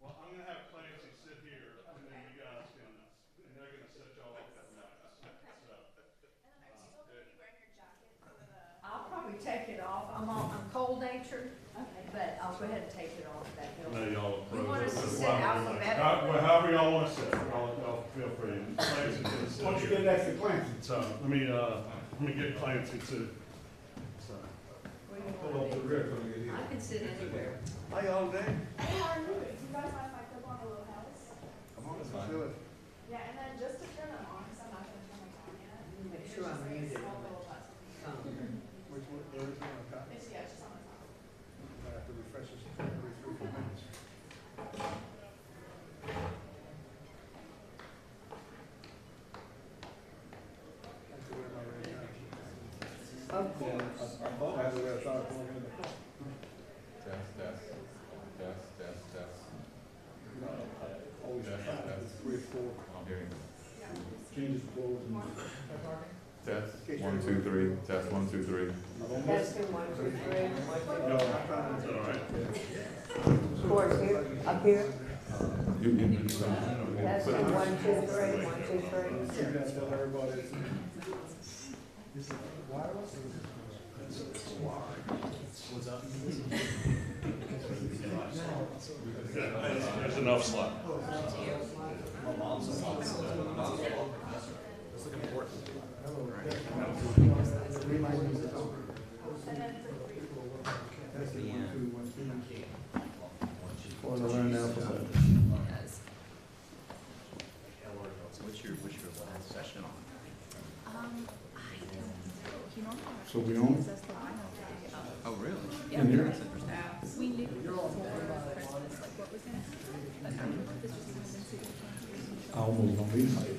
Well, I'm going to have Clancy sit here, and then you guys can, and they're going to set y'all up for notes. So, I'll probably take it off. I'm cold natured, but I'll go ahead and take it off that I know y'all You want us to approve sit it. alphabetically? Well, however y'all want to sit, y'all feel free. Clancy can sit Why don't you here. get next to Clancy? So, let me get Clancy too. So, Pull up the rear, let me get here. I can sit anywhere. How y'all today? Hey, how are you? Do you guys mind if I clip on a little house? Come on, let's do it. Yeah, and then just to turn them on, because I'm not going to turn my on yet. Make sure I'm muted. Small little button. Which one, where is it on the top? It's, yeah, it's just on the top. I have to refresh this every 3 or 4 minutes. That's the way my red line. Of course. I thought I had the red line going in the car. Test. Always Test, try test. 3 or 4 I'm hearing. changes of clothes and. Test, 1, 2, 3, test, 1, 2, 3. Testing, 1, 2, 3. it's all right. Of course, here, up here. You Testing, 1, 2, 3, 1, 2, 3. You gotta tell everybody. There's enough slack. Or to learn the alphabet. What's your last session on? I don't know. You know, So we on? that's the final day of. Oh, really? Yeah, In here? that's interesting. We knew before Christmas, like what was gonna happen, but I don't know if this was even been super I almost don't be like it.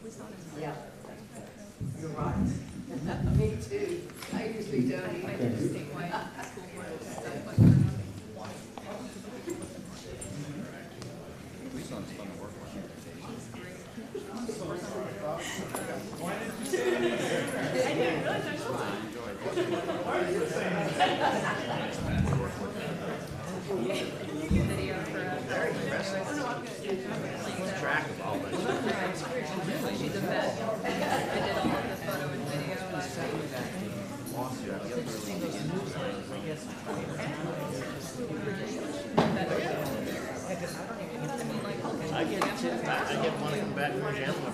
We saw it. Yeah. You're right. Me too. I usually don't I even. did statewide school board and stuff like that. We saw it's fun to work with. Video for very impressive. Track of all that. She's the best. I did all of the photo and video last week. I get want to come back from Chandler.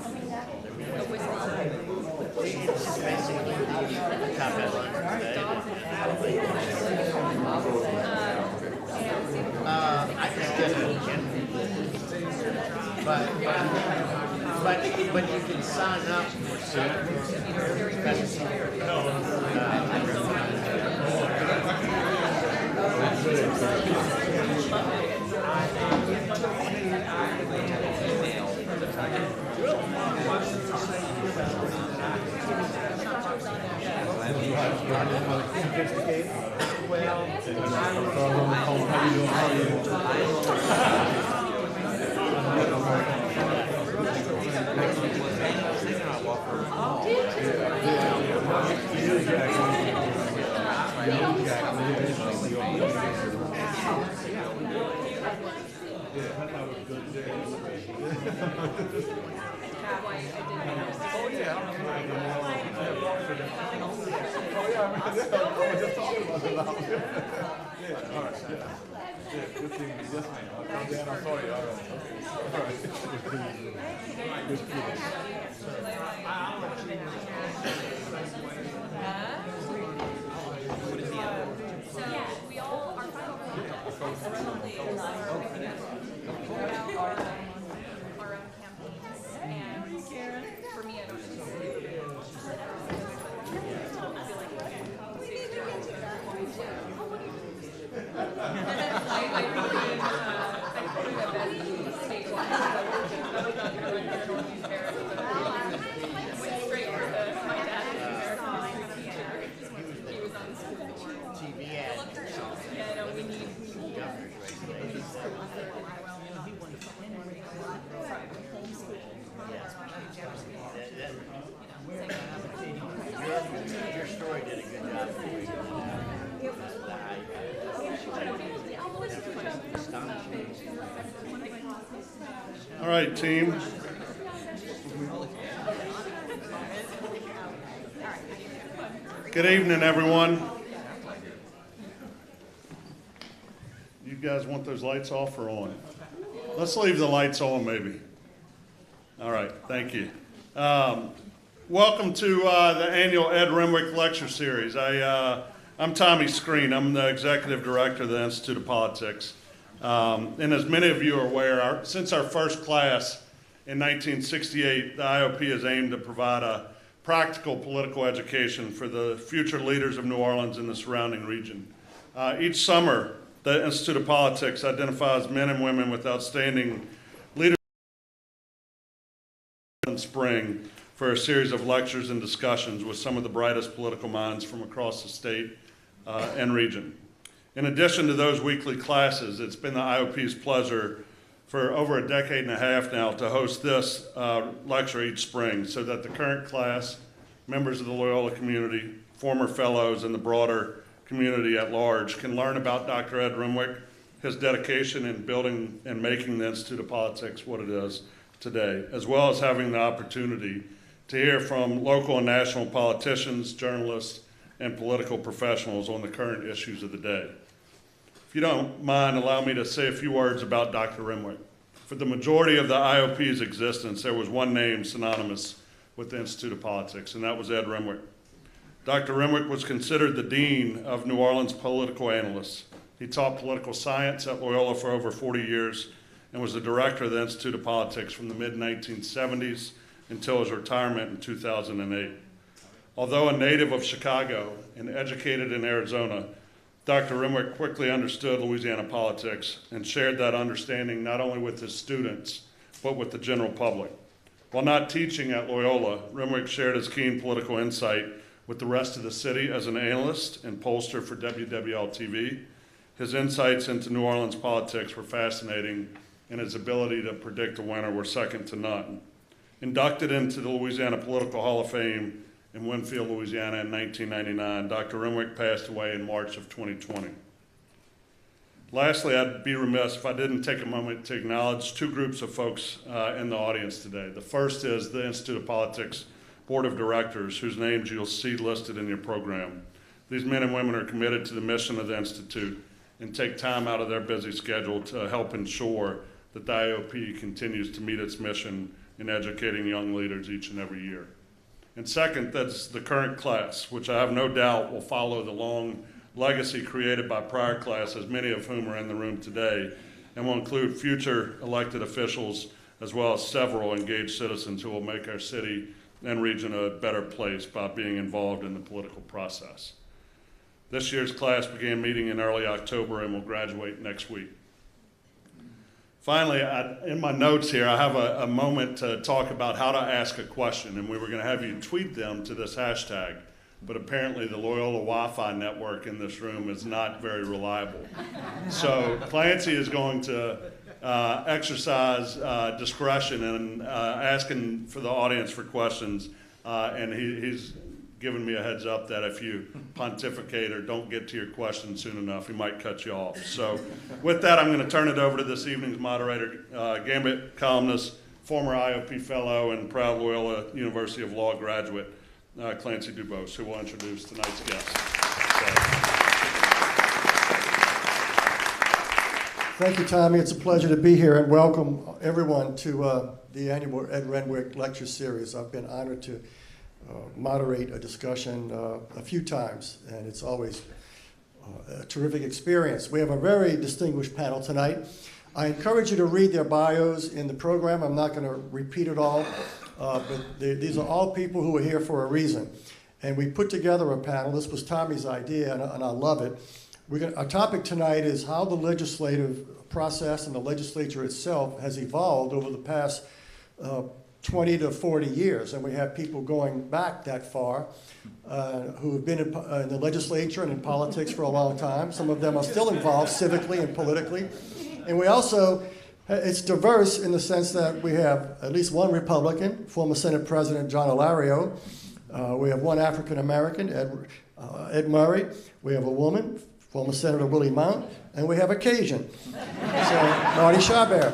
It's just basically top headline today. I just did it. But you can sign up for All right, team. Good evening, everyone. You guys want those lights off or on? Let's leave the lights on, maybe. All right, thank you. Welcome to the annual Ed Renwick Lecture Series. I'm Tommy Screen. I'm the Executive Director of the Institute of Politics. And as many of you are aware, since our first class in 1968, the IOP has aimed to provide a practical political education for the future leaders of New Orleans and the surrounding region. Each summer, the Institute of Politics identifies men and women with outstanding leadership in spring for a series of lectures and discussions with some of the brightest political minds from across the state and region. In addition to those weekly classes, it's been the IOP's pleasure for over a decade and a half now to host this lecture each spring so that the current class, members of the Loyola community, former fellows, and the broader community at large can learn about Dr. Ed Renwick, his dedication in building and making the Institute of Politics what it is today, as well as having the opportunity to hear from local and national politicians, journalists, and political professionals on the current issues of the day. If you don't mind, allow me to say a few words about Dr. Renwick. For the majority of the IOP's existence, there was one name synonymous with the Institute of Politics, and that was Ed Renwick. Dr. Renwick was considered the dean of New Orleans political analysts. He taught political science at Loyola for over 40 years and was the director of the Institute of Politics from the mid-1970s until his retirement in 2008. Although a native of Chicago and educated in Arizona, Dr. Renwick quickly understood Louisiana politics and shared that understanding not only with his students, but with the general public. While not teaching at Loyola, Renwick shared his keen political insight with the rest of the city as an analyst and pollster for WWL-TV. His insights into New Orleans politics were fascinating, and his ability to predict a winner were second to none. Inducted into the Louisiana Political Hall of Fame in Winfield, Louisiana in 1999, Dr. Renwick passed away in March of 2020. Lastly, I'd be remiss if I didn't take a moment to acknowledge two groups of folks in the audience today. The first is the Institute of Politics Board of Directors, whose names you'll see listed in your program. These men and women are committed to the mission of the Institute and take time out of their busy schedule to help ensure that the IOP continues to meet its mission in educating young leaders each and every year. And second, that's the current class, which I have no doubt will follow the long legacy created by prior classes, many of whom are in the room today, and will include future elected officials as well as several engaged citizens who will make our city and region a better place by being involved in the political process. This year's class began meeting in early October and will graduate next week. Finally, in my notes here, I have a moment to talk about how to ask a question, and we were going to have you tweet them to this hashtag, but apparently the Loyola Wi-Fi network in this room is not very reliable. So Clancy is going to exercise discretion in asking for the audience for questions, and he's given me a heads up that if you pontificate or don't get to your question soon enough, he might cut you off. So with that, I'm going to turn it over to this evening's moderator, Gambit columnist, former IOP fellow, and proud Loyola University of Law graduate, Clancy DuBos, who will introduce tonight's guest. Thank you, Tommy. It's a pleasure to be here, and welcome everyone to the annual Ed Renwick Lecture Series. I've been honored to moderate a discussion a few times, and it's always a terrific experience. We have a very distinguished panel tonight. I encourage you to read their bios in the program. I'm not going to repeat it all, but these are all people who are here for a reason. And we put together a panel. This was Tommy's idea, and I love it. Our topic tonight is how the legislative process and the legislature itself has evolved over the past 20 to 40 years, and we have people going back that far who have been in the legislature and in politics for a long time. Some of them are still involved civically and politically. And we also, it's diverse in the sense that we have at least one Republican, former Senate President John Alario. We have one African American, Ed Murray. We have a woman, former Senator Willie, and we have a Cajun, so Marty Chabert.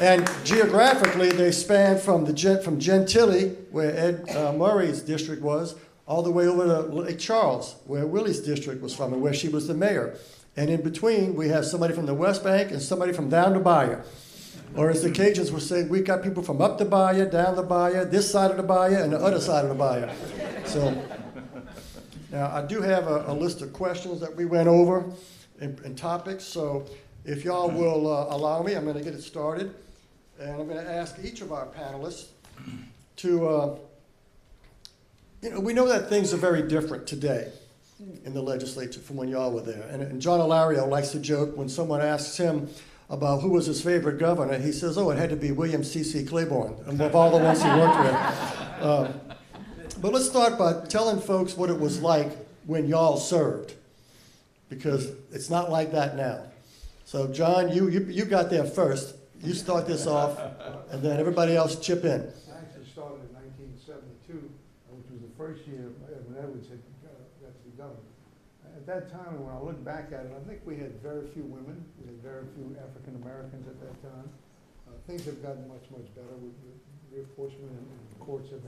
And geographically, they span from from Gentilly, where Ed Murray's district was, all the way over to Lake Charles, where Willie's district was from and where she was the mayor. And in between, we have somebody from the West Bank and somebody from down the bayou. Or as the Cajuns would say, we got people from up the bayou, down the bayou, this side of the bayou, and the other side of the bayou. So now I do have a list of questions that we went over and topics. So if y'all will allow me, I'm going to get it started. And I'm going to ask each of our panelists to, we know that things are very different today in the legislature from when y'all were there. And John Alario likes to joke when someone asks him about who was his favorite governor, he says, oh, it had to be William C.C. Claiborne, of all the ones he worked with. But let's start by telling folks what it was like when y'all served, because it's not like that now. So John, you got there first. You start this off, and then everybody else chip in. I actually started in 1972, which was the first year Edwin Edwards had got to be governor. At that time, when I look back at it, I think we had very few women. We had very few African Americans at that time. Things have gotten much, much better with reinforcement, and the courts have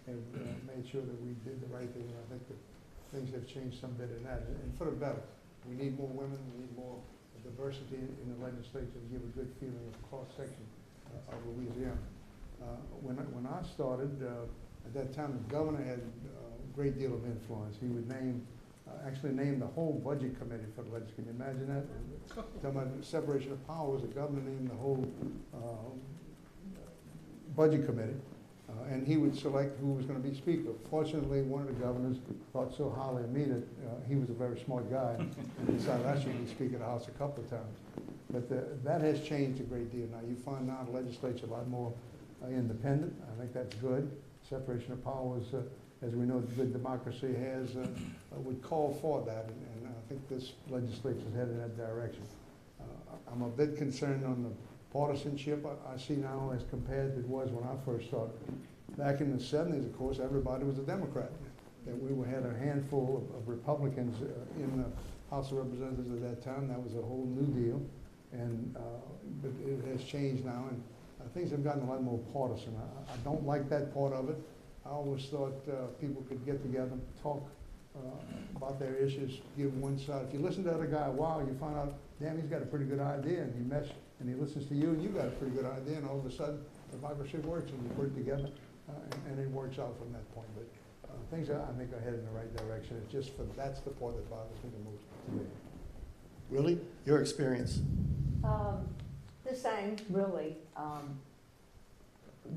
made sure that we did the right thing. And I think that things have changed some bit in that, and for the better. We need more women. We need more diversity in the legislature to give a good feeling of cross-section of Louisiana. When I started, at that time, the governor had a great deal of influence. He would actually name the whole budget committee for the legislature. Can you imagine that? Talking about separation of powers, the governor named the whole budget committee, and he would select who was going to be speaker. Fortunately, one of the governors thought so highly of me that he was a very smart guy and decided I should be speaker of the House a couple of times. But that has changed a great deal now. You find now the legislature a lot more independent. I think that's good. Separation of powers, as we know, good democracy has, would call for that, and I think this legislature is headed in that direction. I'm a bit concerned on the partisanship I see now as compared to it was when I first started. Back in the 70s, of course, everybody was a Democrat. And we had a handful of Republicans in the House of Representatives at that time. That was a whole new deal, and but it has changed now, and things have gotten a lot more partisan. I don't like that part of it. I always thought people could get together, talk about their issues, give one side. If you listen to the other guy a while, you find out, damn, he's got a pretty good idea, and you mesh, and he listens to you, and you got a pretty good idea, and all of a sudden, democracy works, and you put it together, and it works out from that point. But things, I think, are headed in the right direction. It's just that's the part that bothers me the most today. Willie, your experience? The same, really.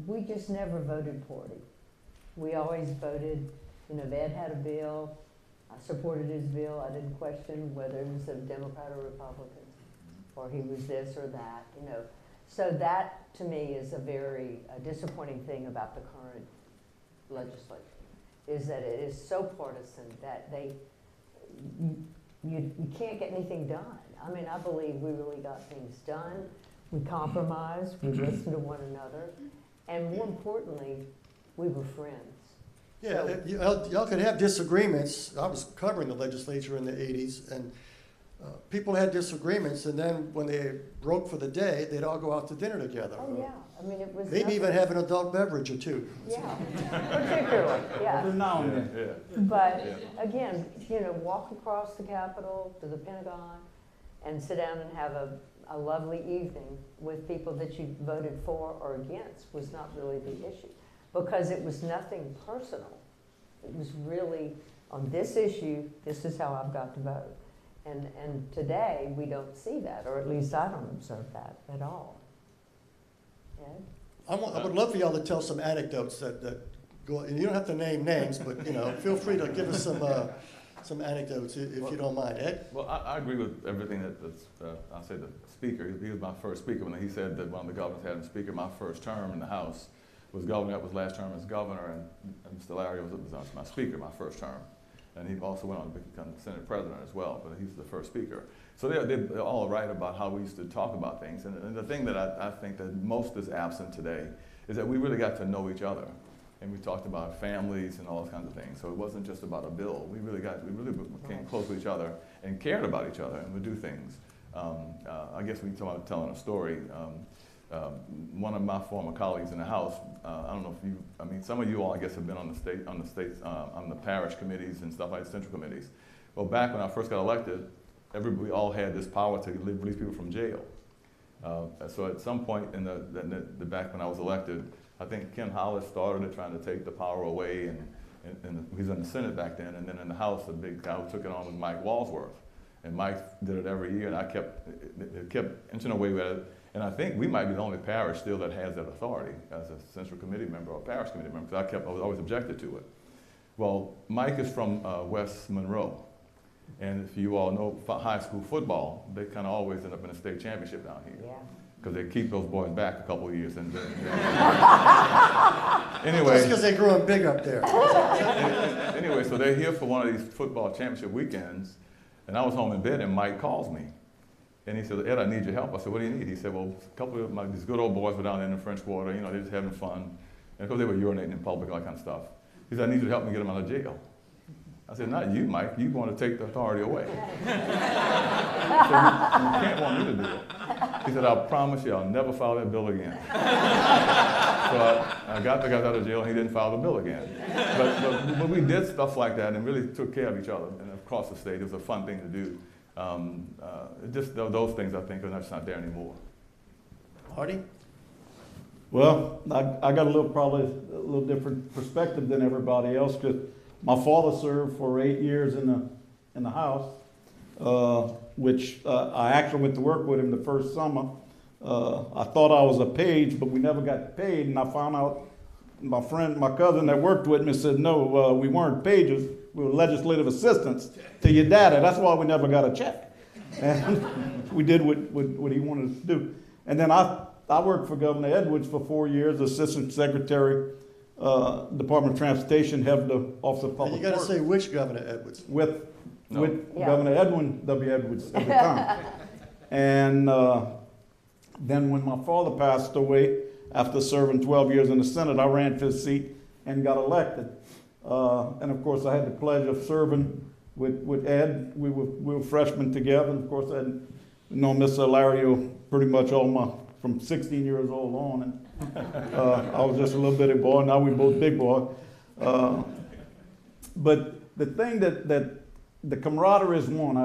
We just never voted party. We always voted, if Ed had a bill, I supported his bill. I didn't question whether it was a Democrat or Republican, or he was this or that, So that, to me, is a very disappointing thing about the current legislature, is that it is so partisan that you can't get anything done. I mean, I believe we really got things done. We compromised, we listened to one another, and more importantly, we were friends. Yeah, y'all could have disagreements. I was covering the legislature in the 80s, and people had disagreements, and then when they broke for the day, they'd all go out to dinner together. Oh, yeah. I mean, it was maybe even have an adult beverage or two. Yeah, particularly, yeah. Every now and then. Yeah. But again, walk across the Capitol to the Pentagon and sit down and have a lovely evening with people that you voted for or against was not really the issue, because it was nothing personal. It was really, on this issue, this is how I've got to vote. And today, we don't see that, or at least I don't observe that at all. Ed? I would love for y'all to tell some anecdotes that go, and you don't have to name names, but feel free to give us some anecdotes if you don't mind. Ed? Well, I agree with everything I say the speaker. He was my first speaker when he said that one of the governors had him speaker. My first term in the House was governor. That was last term as governor, and Mr. Alario was my speaker my first term. And he also went on to become Senate president as well, but he's the first speaker. So they're all right about how we used to talk about things. And the thing that I think that most is absent today is that we really got to know each other. And we talked about families and all those kinds of things. So it wasn't just about a bill. We really became close with each other and cared about each other and would do things. I guess we talk about telling a story. one of my former colleagues in the House, I don't know if you, I mean, some of you all, I guess, have been on the parish committees and stuff like that, central committees. Well, back when I first got elected, we all had this power to release people from jail. So at some point in the back when I was elected, I think Ken Hollis started it, trying to take the power away, and he was in the Senate back then, and then in the House, the big guy who took it on was Mike Walsworth. And Mike did it every year, and it kept inching away with it. And I think we might be the only parish still that has that authority as a central committee member or parish committee member, because I was always objected to it. Well, Mike is from West Monroe. And if you all know high school football, they kind of always end up in a state championship down here. Yeah. Because they keep those boys back a couple of years. And That's anyway, because they're growing big up there. anyway, so they're here for one of these football championship weekends. And I was home in bed, and Mike calls me. And he said, Ed, I need your help. I said, what do you need? He said, well, a couple of these good old boys were down there in the French Quarter. You know, they're just having fun. And of course, they were urinating in public, all that kind of stuff. He said, I need you to help me get them out of jail. I said, not you, Mike. You want to take the authority away. I said, you can't want me to do it. He said, I promise you, I'll never file that bill again. So I got the guy out of jail, and he didn't file the bill again. But we did stuff like that and really took care of each other. And across the state, it was a fun thing to do. Just those things, I think, are just not there anymore. Marty? Well, I got probably a little different perspective than everybody else, because my father served for 8 years in the House, which I actually went to work with him the first summer. I thought I was a page, but we never got paid, and I found out my cousin that worked with me said, no, we weren't pages, we were legislative assistants to your daddy. That's why we never got a check. And we did what he wanted us to do. And then I worked for Governor Edwards for 4 years, Assistant Secretary, Department of Transportation, head of the Office of Public Works. You got to say which Governor Edwards. With Yeah. Governor Edwin W. Edwards at the time. And then when my father passed away, after serving 12 years in the Senate, I ran for his seat and got elected. And of course, I had the pleasure of serving with Ed. We were freshmen together. And of course, I had known Mr. Alario pretty much from 16 years old on. And I was just a little bitty boy. Now we both big boys. But the thing that the camaraderie is one.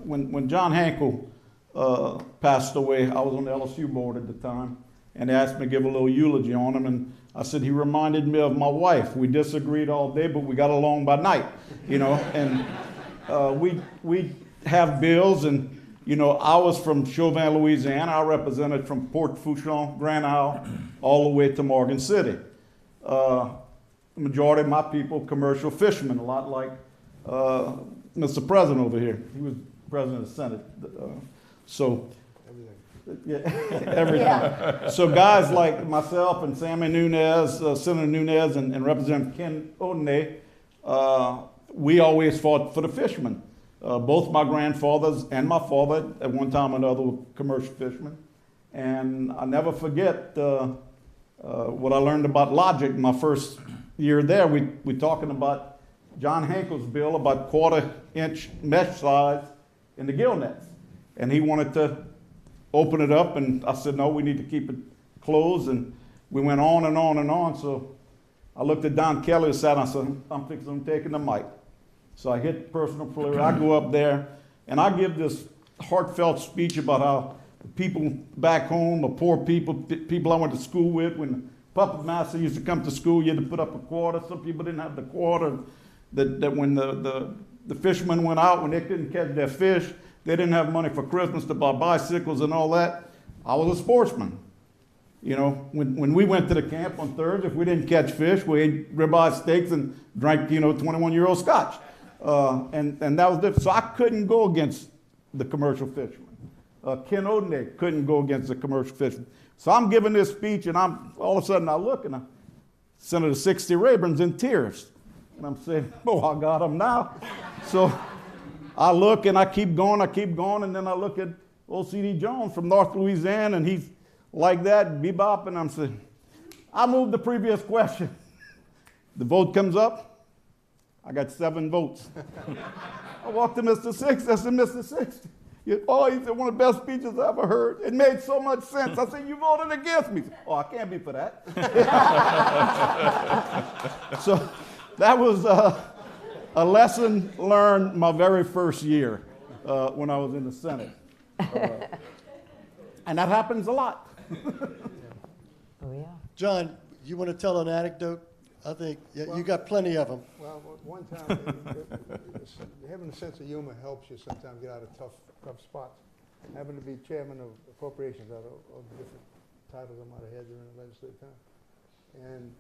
When John Hankel passed away, I was on the LSU board at the time, and they asked me to give a little eulogy on him, and I said he reminded me of my wife. We disagreed all day, but we got along by night, And we have bills, and I was from Chauvin, Louisiana. I represented from Port Fourchon, Grand Isle, all the way to Morgan City. The majority of my people, commercial fishermen, a lot like Mr. President over here. He was president of the Senate. Yeah, everything. Yeah. So guys like myself and Sammy Nunez, Senator Nunez, and Representative Ken Odenay, we always fought for the fishermen. Both my grandfathers and my father at one time or another were commercial fishermen. And I never forget what I learned about logic my first year there. We talking about John Hankel's bill about 1/4-inch mesh slides in the gill nets. And he wanted to open it up, and I said, no, we need to keep it closed. And we went on and on and on. So I looked at Don Kelly and said, I'm fixing on taking the mic. So I hit personal prayer. I go up there, and I give this heartfelt speech about how the people back home, the poor people I went to school with, when the puppet master used to come to school, you had to put up a quarter. Some people didn't have the quarter. That when the fishermen went out, when they couldn't catch their fish, they didn't have money for Christmas to buy bicycles and all that. I was a sportsman. When we went to the camp on Thursday, if we didn't catch fish, we ate ribeye steaks and drank, 21-year-old scotch. And that was different. So I couldn't go against the commercial fishermen. Ken Odenay couldn't go against the commercial fishermen. So I'm giving this speech, and all of a sudden I look, and Senator 60 Rayburn's in tears. And I'm saying, I got him now. So I look, and I keep going, and then I look at old C.D. Jones from North Louisiana, and he's like that, bebop, and I'm saying, I moved the previous question. The vote comes up. I got 7 votes. I walked to Mr. 60. I said, Mr. 60, Oh, he said, one of the best speeches I ever heard. It made so much sense. I said, you voted against me. Oh, I can't be for that. So that was a lesson learned my very first year when I was in the Senate. And that happens a lot. Oh, yeah. John, you want to tell an anecdote? I think you got plenty of them. Well, one time, having a sense of humor helps you sometimes get out of tough spots. I happened to be chairman of appropriations out of different titles I might have had during the legislative time. And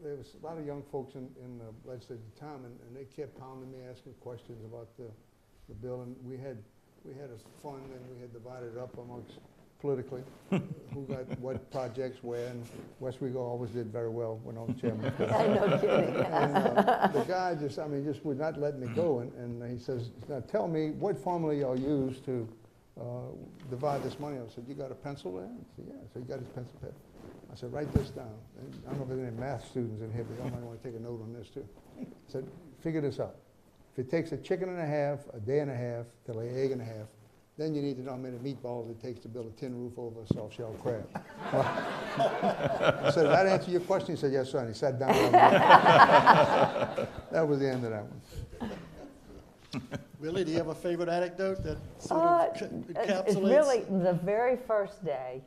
there was a lot of young folks in the legislative time, and they kept pounding me, asking questions about the bill. And we had a fund, and we had divided it up amongst politically, who got what projects where, and West Rigo always did very well when I was chairman. No kidding. And the guy just would not let me go, and he says, now tell me what formula y'all use to divide this money. I said, you got a pencil there? He said, yeah. So he got his pencil there. I said, write this down. And I don't know if there's any math students in here, but y'all might want to take a note on this too. I said, figure this out. If it takes a chicken and a half, a day and a half, to lay an egg and a half, then you need to know how many meatballs it takes to build a tin roof over a soft-shell crab. Well, I said, did that answer your question? He said, yes, sir. And he sat down. That was the end of that one. Willie, do you have a favorite anecdote that sort of encapsulates? It's really the very first day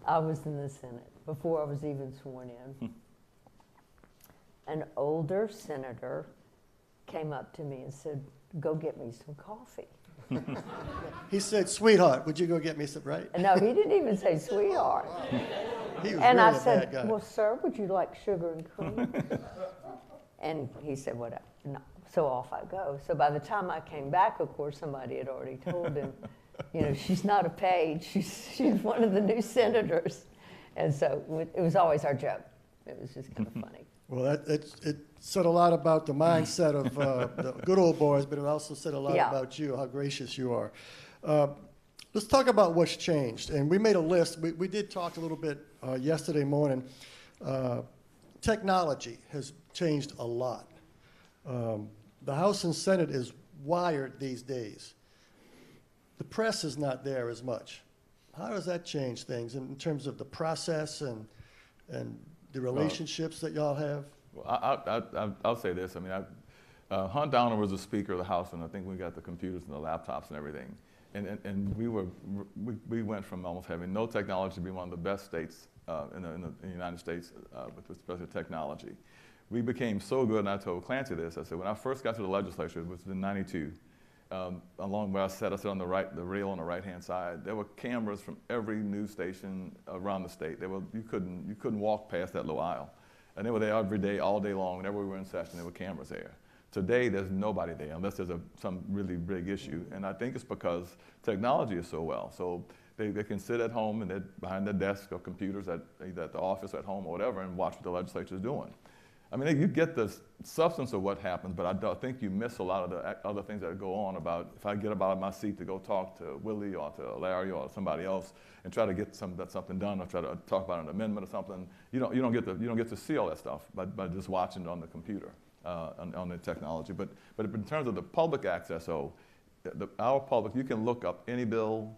I was in the Senate, before I was even sworn in. An older senator came up to me and said, go get me some coffee. He said, sweetheart, would you go get me some, right? No, he didn't even say sweetheart. He was And really I a said, bad guy. well, sir, would you like sugar and cream? And he said, whatever. No. So off I go. So by the time I came back, of course, somebody had already told him, you know, she's not a page. She's one of the new senators. And so it was always our joke. It was just kind of funny. Well, it said a lot about the mindset of the good old boys, but it also said a lot about you, how gracious you are. Let's talk about what's changed. And we made a list. We did talk a little bit yesterday morning. Technology has changed a lot. The House and Senate is wired these days. The press is not there as much. How does that change things in terms of the process and the relationships that y'all have? Well, I'll say this. I mean, Hunt Downer was the Speaker of the House, and I think we got the computers and the laptops and everything. And we went from almost having no technology to be one of the best states in the United States with respect to technology. We became so good, and I told Clancy this. I said, when I first got to the legislature, it was in '92. Along where I sat on the rail on the right-hand side, there were cameras from every news station around the state. You couldn't walk past that little aisle. And they were there every day, all day long. Whenever we were in session, there were cameras there. Today, there's nobody there unless there's some really big issue. And I think it's because technology is so well. So they can sit at home and they're behind their desk or computers either at the office or at home or whatever and watch what the legislature is doing. I mean, you get the substance of what happens, but I think you miss a lot of the other things that go on about if I get up out of my seat to go talk to Willie or to Alario or somebody else and try to get something done or try to talk about an amendment or something, you don't get to see all that stuff by just watching it on the computer, on the technology. But in terms of the public access, our public, you can look up any bill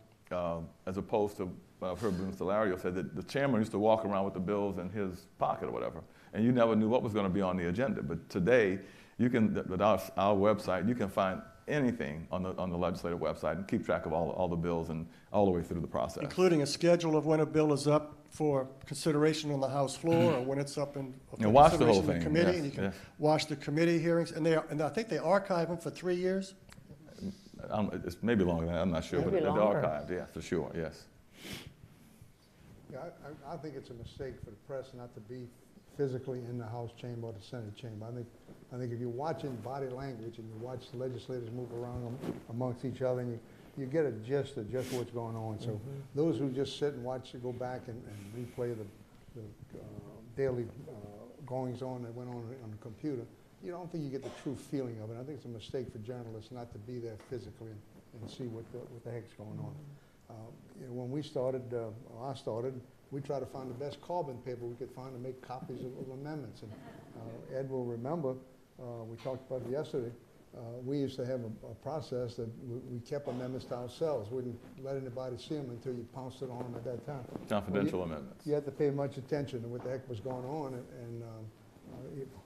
as opposed to, I've heard Mr. Alario said that the chairman used to walk around with the bills in his pocket or whatever. And you never knew what was going to be on the agenda. But today, you can, with our website, you can find anything on the legislative website and keep track of all the bills and all the way through the process. Including a schedule of when a bill is up for consideration on the House floor or when it's up in And watch the whole consideration in thing. committee. Yes, And you can yes. watch the committee hearings. And I think they archive them for 3 years. It's maybe longer than that, I'm not sure, but Maybe they're longer. archived, yeah, for sure, yes. Yeah, I think it's a mistake for the press not to be physically in the House chamber or the Senate chamber. I think if you're watching body language and you watch the legislators move around amongst each other, and you get a gist of just what's going on. So those who just sit and watch, go back and replay the daily goings on that went on the computer, you don't think you get the true feeling of it. I think it's a mistake for journalists not to be there physically and see what the heck's going on. You know, when we started, I started, we tried to find the best carbon paper we could find to make copies of amendments. And Ed will remember, we talked about it yesterday, we used to have a process that we kept amendments to ourselves. We didn't let anybody see them until you pounced it on them at that time. Confidential amendments. You had to pay much attention to what the heck was going on, and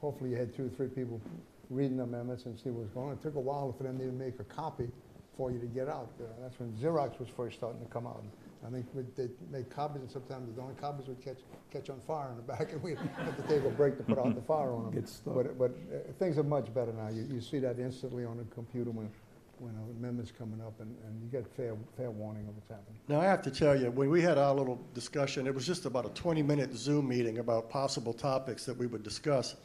hopefully you had 2 or 3 people reading the amendments and see what was going on. It took a while for them to even make a copy for you to get out. That's when Xerox was first starting to come out. I think they made copies, and sometimes the only copies would catch on fire in the back, and we'd have to take a break to put out the fire on them. Get stuck. But things are much better now. You see that instantly on the computer when an amendment's coming up, and you get fair warning of what's happening. Now, I have to tell you, when we had our little discussion, it was just about a 20-minute Zoom meeting about possible topics that we would discuss.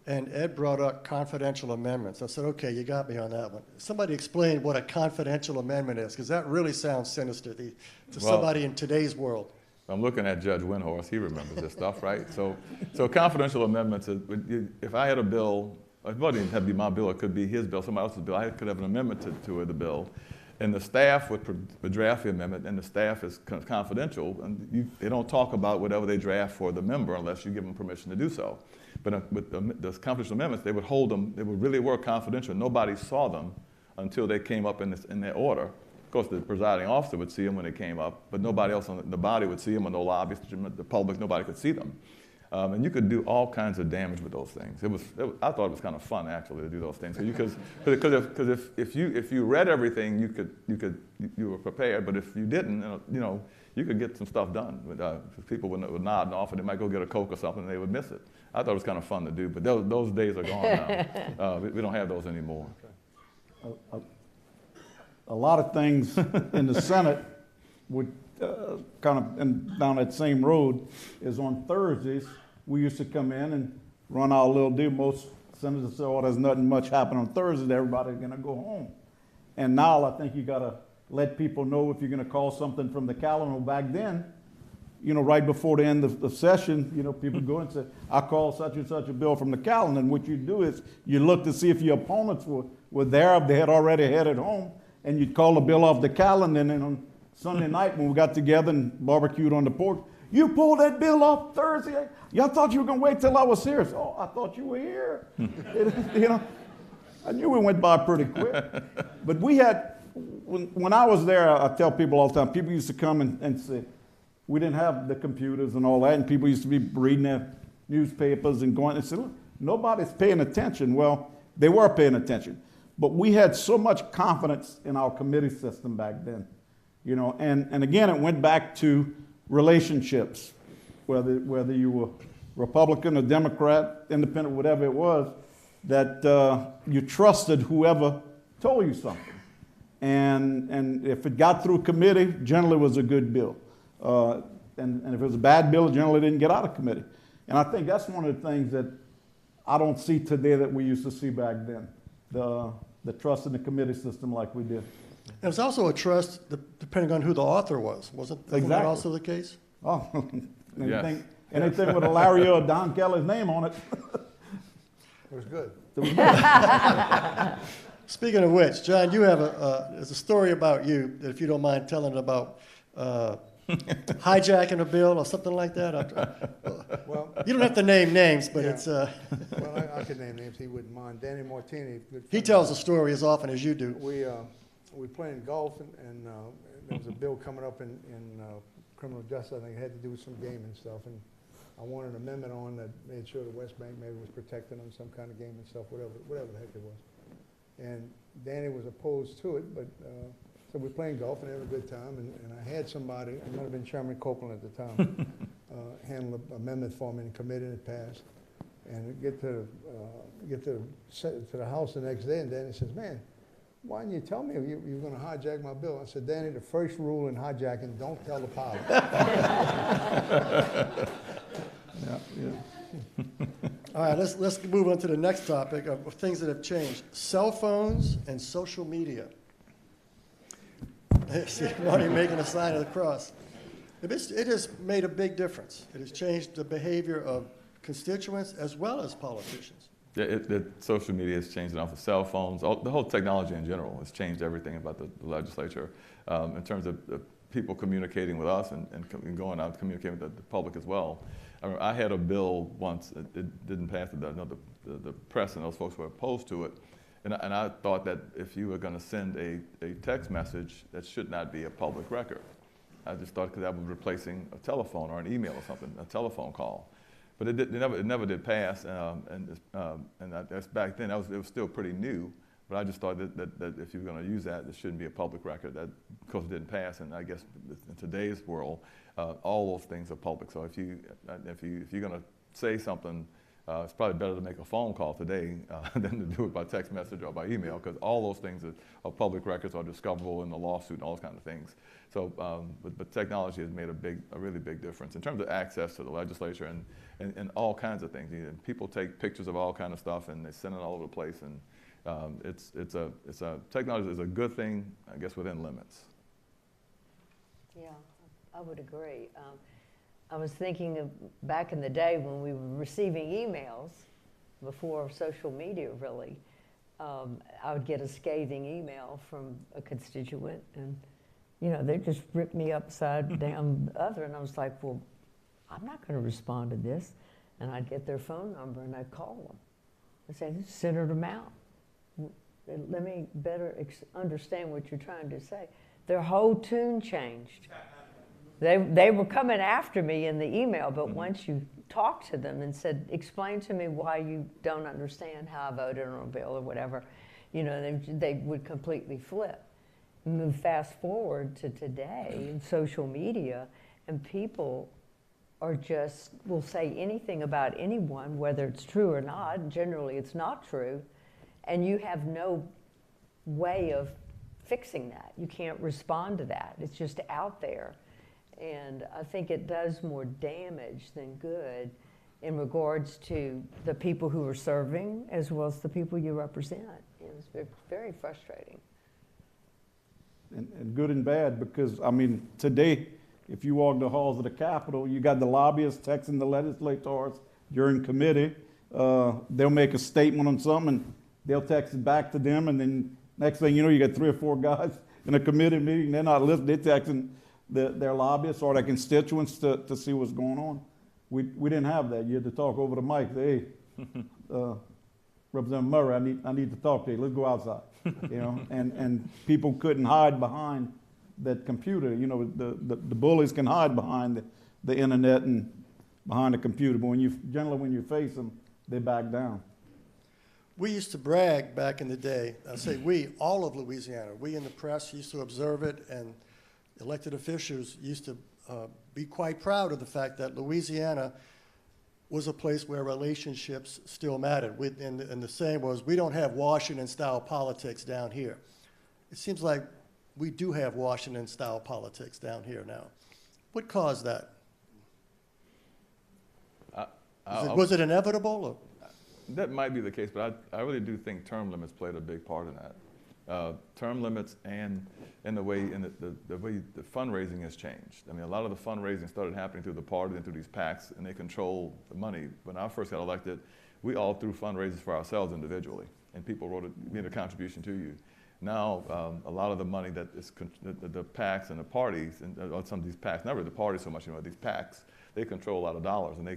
And Ed brought up confidential amendments. I said, okay, you got me on that one. Somebody explain what a confidential amendment is, because that really sounds sinister to somebody in today's world. I'm looking at Judge Windhorst. He remembers this stuff, right? So confidential amendments, if I had a bill, it wouldn't have to be my bill, it could be his bill, somebody else's bill. I could have an amendment to the bill. And the staff would draft the amendment, and the staff is confidential, and they don't talk about whatever they draft for the member unless you give them permission to do so. But with the confidential amendments, they would hold them, they would really work confidential. Nobody saw them until they came up in their order. Of course, the presiding officer would see them when they came up, but nobody else in the body would see them, or no lobbyists, the public, nobody could see them. And you could do all kinds of damage with those things. I thought it was kind of fun, actually, to do those things. Because if you read everything, you were prepared. But if you didn't, you could get some stuff done. People would nod and off, and they might go get a Coke or something, and they would miss it. I thought it was kind of fun to do, but those days are gone now. We don't have those anymore. A lot of things in the Senate would kind of down that same road is on Thursdays. We used to come in and run our little deal. Most senators say, oh, there's nothing much happening on Thursdays. Everybody's going to go home. And now I think you got to let people know if you're going to call something from the calendar. Back then, right before the end of the session, people go and say, I call such and such a bill from the calendar. And what you do is you look to see if your opponents were there, if they had already headed home, and you'd call the bill off the calendar. And then on Sunday night when we got together and barbecued on the porch, you pulled that bill off Thursday. Y'all thought you were going to wait till I was here. Oh, I thought you were here. I knew we went by pretty quick. But we had, when I was there, I tell people all the time, people used to come and say, we didn't have the computers and all that, and people used to be reading their newspapers and going and say, look, nobody's paying attention. Well, they were paying attention. But we had so much confidence in our committee system back then. And again, it went back to relationships, whether you were Republican or Democrat, independent, whatever it was, that you trusted whoever told you something. And if it got through committee, generally it was a good bill. And if it was a bad bill, it generally didn't get out of committee. And I think that's one of the things that I don't see today that we used to see back then, the trust in the committee system like we did. It was also a trust depending on who the author was. Wasn't that also the case? Oh, Yes. anything with Alario or Don Kelly's name on it. It was good. Speaking of which, John, you have there's a story about you that, if you don't mind telling about hijacking a bill or something like that. Well, you don't have to name names, but yeah. it's. Well, I could name names. He wouldn't mind. Danny Martini. Good He friend. tells the story as often as you do. We playing golf, and there was a bill coming up in criminal justice. I think it had to do with some gaming stuff, and I wanted an amendment on that made sure the West Bank maybe was protecting them, some kind of gaming stuff, whatever the heck it was. And Danny was opposed to it, but so we're playing golf and having a good time, and I had somebody, it might have been Chairman Copeland at the time, handle an amendment for me in committee, and it passed. And get to the house the next day, and Danny says, man, why didn't you tell me you were going to hijack my bill? I said, Danny, the first rule in hijacking, don't tell the pilot. All right, let's move on to the next topic of things that have changed. Cell phones and social media. See, Marty making a sign of the cross. It has made a big difference. It has changed the behavior of constituents as well as politicians. Yeah, social media has changed it off of cell phones. The whole technology in general has changed everything about the legislature in terms of people communicating with us and going out and communicating with the public as well. I had a bill once, it didn't pass, the press and those folks were opposed to it, And I thought that if you were going to send a text message, that should not be a public record. I just thought because that was replacing a telephone or an email or something, a telephone call. But it never did pass, that's back then. It was still pretty new. But I just thought that if you were going to use that, it shouldn't be a public record. That, of course, it didn't pass. And I guess in today's world, all those things are public. So if you're going to say something, it's probably better to make a phone call today than to do it by text message or by email, because all those things are public records, are discoverable in the lawsuit and all those kind of things. So, but technology has made a really big difference in terms of access to the legislature and all kinds of things. People take pictures of all kinds of stuff and they send it all over the place. And technology is a good thing, I guess, within limits. Yeah, I would agree. I was thinking of back in the day when we were receiving emails, before social media really, I would get a scathing email from a constituent and, they just ripped me upside down the other. And I was like, well, I'm not going to respond to this. And I'd get their phone number and I'd call them and say, Senator Mount, let me better understand what you're trying to say. Their whole tune changed. They were coming after me in the email, but once you talked to them and said, explain to me why you don't understand how I voted on a bill or whatever, they would completely flip. Move fast forward to today in social media, and people will say anything about anyone, whether it's true or not. Generally, it's not true, and you have no way of fixing that. You can't respond to that. It's just out there. And I think it does more damage than good in regards to the people who are serving as well as the people you represent. It's very frustrating. And good and bad, because, today, if you walk the halls of the Capitol, you got the lobbyists texting the legislators during committee. They'll make a statement on something, and they'll text it back to them, and then next thing you know, you got 3 or 4 guys in a committee meeting. They're not listening. They're texting their lobbyists or their constituents to see what's going on. We didn't have that. You had to talk over the mic. Say, hey, Representative Murray, I need to talk to you. Let's go outside. And people couldn't hide behind that computer. The bullies can hide behind the internet and behind the computer, but generally when you face them, they back down. We used to brag back in the day. I say we, all of Louisiana. We in the press used to observe it, and elected officials used to be quite proud of the fact that Louisiana was a place where relationships still mattered. And the saying was, we don't have Washington-style politics down here. It seems like we do have Washington-style politics down here now. What caused that? Was it inevitable? Or? That might be the case, but I really do think term limits played a big part in that. Term limits and the way the fundraising has changed. A lot of the fundraising started happening through the party and through these PACs, and they control the money. When I first got elected, we all threw fundraisers for ourselves individually, and people made a contribution to you. Now, a lot of the money that is the PACs and the parties, and some of these PACs, not really the parties so much, these PACs, they control a lot of dollars, and they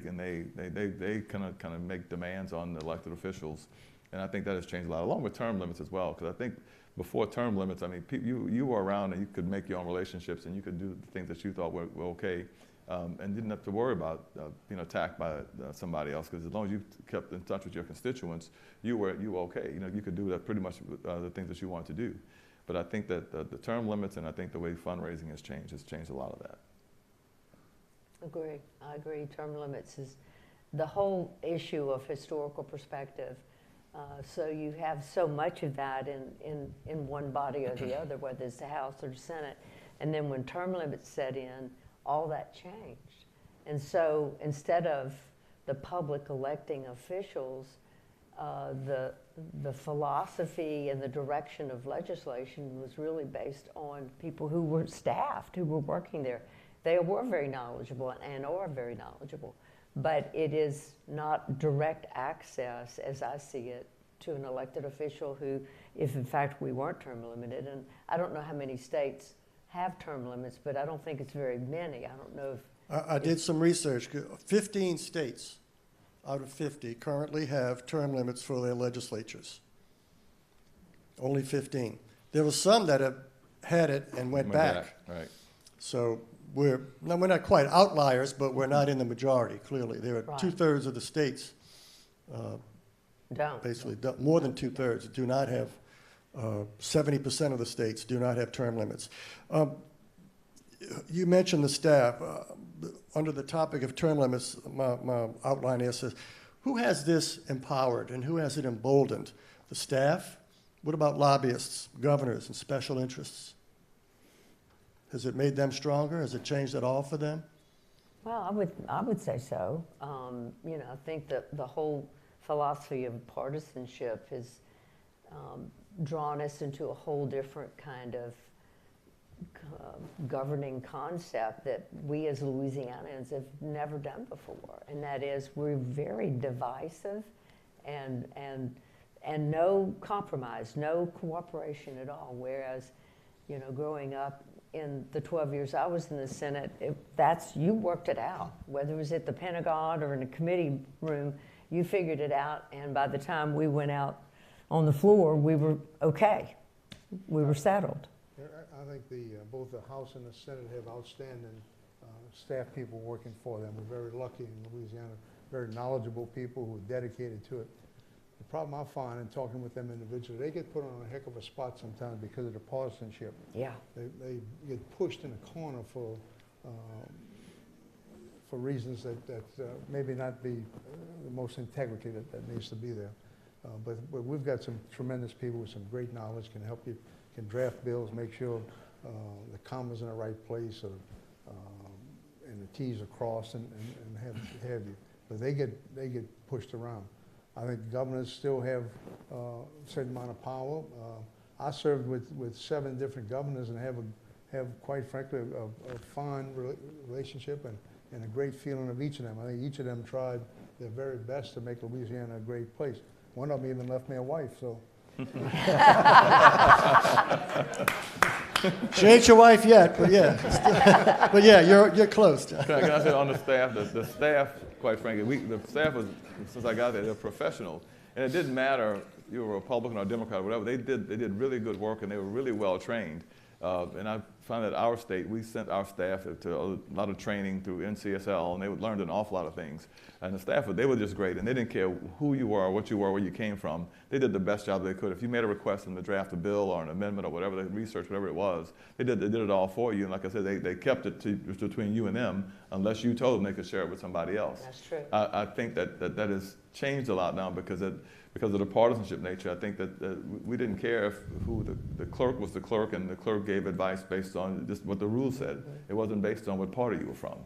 kind of make demands on the elected officials. And I think that has changed a lot, along with term limits as well. Because I think before term limits, you were around and you could make your own relationships and you could do the things that you thought were okay, and didn't have to worry about being attacked by somebody else. Because as long as you kept in touch with your constituents, you were okay. You could do that pretty much the things that you wanted to do. But I think that the term limits and I think the way fundraising has changed a lot of that. I agree. Term limits is the whole issue of historical perspective. So you have so much of that in one body or the other, whether it's the House or the Senate. And then when term limits set in, all that changed. And so instead of the public electing officials, the philosophy and the direction of legislation was really based on people who were staffed, who were working there. They were very knowledgeable and are very knowledgeable. But it is not direct access, as I see it, to an elected official who, if in fact we weren't term limited, and I don't know how many states have term limits, but I don't think it's very many. I don't know if... I did some research. 15 states out of 50 currently have term limits for their legislatures. Only 15. There were some that have had it and went back. Right. So we're not quite outliers, but we're not in the majority, clearly. There are Right. 2/3 of the states, Don't. basically, more than 2/3, do not have, 70% of the states do not have term limits. You mentioned the staff. Under the topic of term limits, my outline here says, who has this empowered and who has it emboldened? The staff? What about lobbyists, governors, and special interests? Has it made them stronger? Has it changed at all for them? Well, I would say so. You know, I think that the whole philosophy of partisanship has drawn us into a whole different kind of governing concept that we as Louisianians have never done before, and that is we're very divisive and no compromise, no cooperation at all. Whereas, you know, growing up in the 12 years I was in the Senate, you worked it out. Whether it was at the Pentagon or in a committee room, you figured it out, and by the time we went out on the floor, we were okay. We were settled. I think both the House and the Senate have outstanding staff people working for them. We're very lucky in Louisiana, very knowledgeable people who are dedicated to it. The problem I find in talking with them individually, they get put on a heck of a spot sometimes because of the partisanship. Yeah. They get pushed in a corner for reasons that maybe not be the most integrity that needs to be there. But we've got some tremendous people with some great knowledge, can help you, can draft bills, make sure the comma's in the right place, and the T's are crossed, and have you. But they get pushed around. I think governors still have a certain amount of power. I served with 7 different governors and have quite frankly a fine relationship and a great feeling of each of them. I think each of them tried their very best to make Louisiana a great place. One of them even left me a wife, so. She ain't your wife yet, but yeah. But yeah, you're close. Can I say on the staff, the staff, quite frankly, the staff was, since I got there, they're professional. And it didn't matter if you were a Republican or a Democrat or whatever, they did really good work and they were really well trained. And I found that our state, we sent our staff to a lot of training through NCSL, and they learned an awful lot of things. And the staff, they were just great, and they didn't care who you were, what you were, where you came from. They did the best job they could. If you made a request them to draft a bill or an amendment or whatever, they researched whatever it was, they did it all for you. And like I said, they kept it between you and them, unless you told them they could share it with somebody else. That's true. I think that has changed a lot now because of the partisanship nature. I think that we didn't care if who the clerk was the clerk, and the clerk gave advice based on just what the rules said. It wasn't based on what party you were from.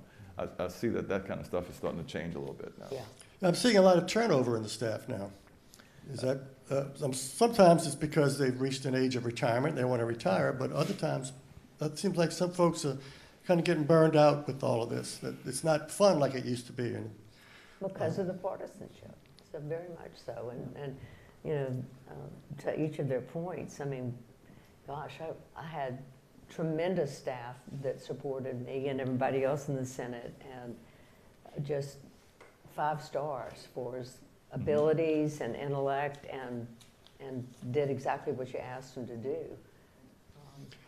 I see that kind of stuff is starting to change a little bit now. Yeah. I'm seeing a lot of turnover in the staff now. Is that sometimes it's because they've reached an age of retirement, they want to retire, but other times it seems like some folks are kind of getting burned out with all of this. That it's not fun like it used to be. And Because of the partisanship, so very much so. And you know, to each of their points, I mean, gosh, I had tremendous staff that supported me and everybody else in the Senate, and just 5 stars for his abilities and intellect, and did exactly what you asked him to do.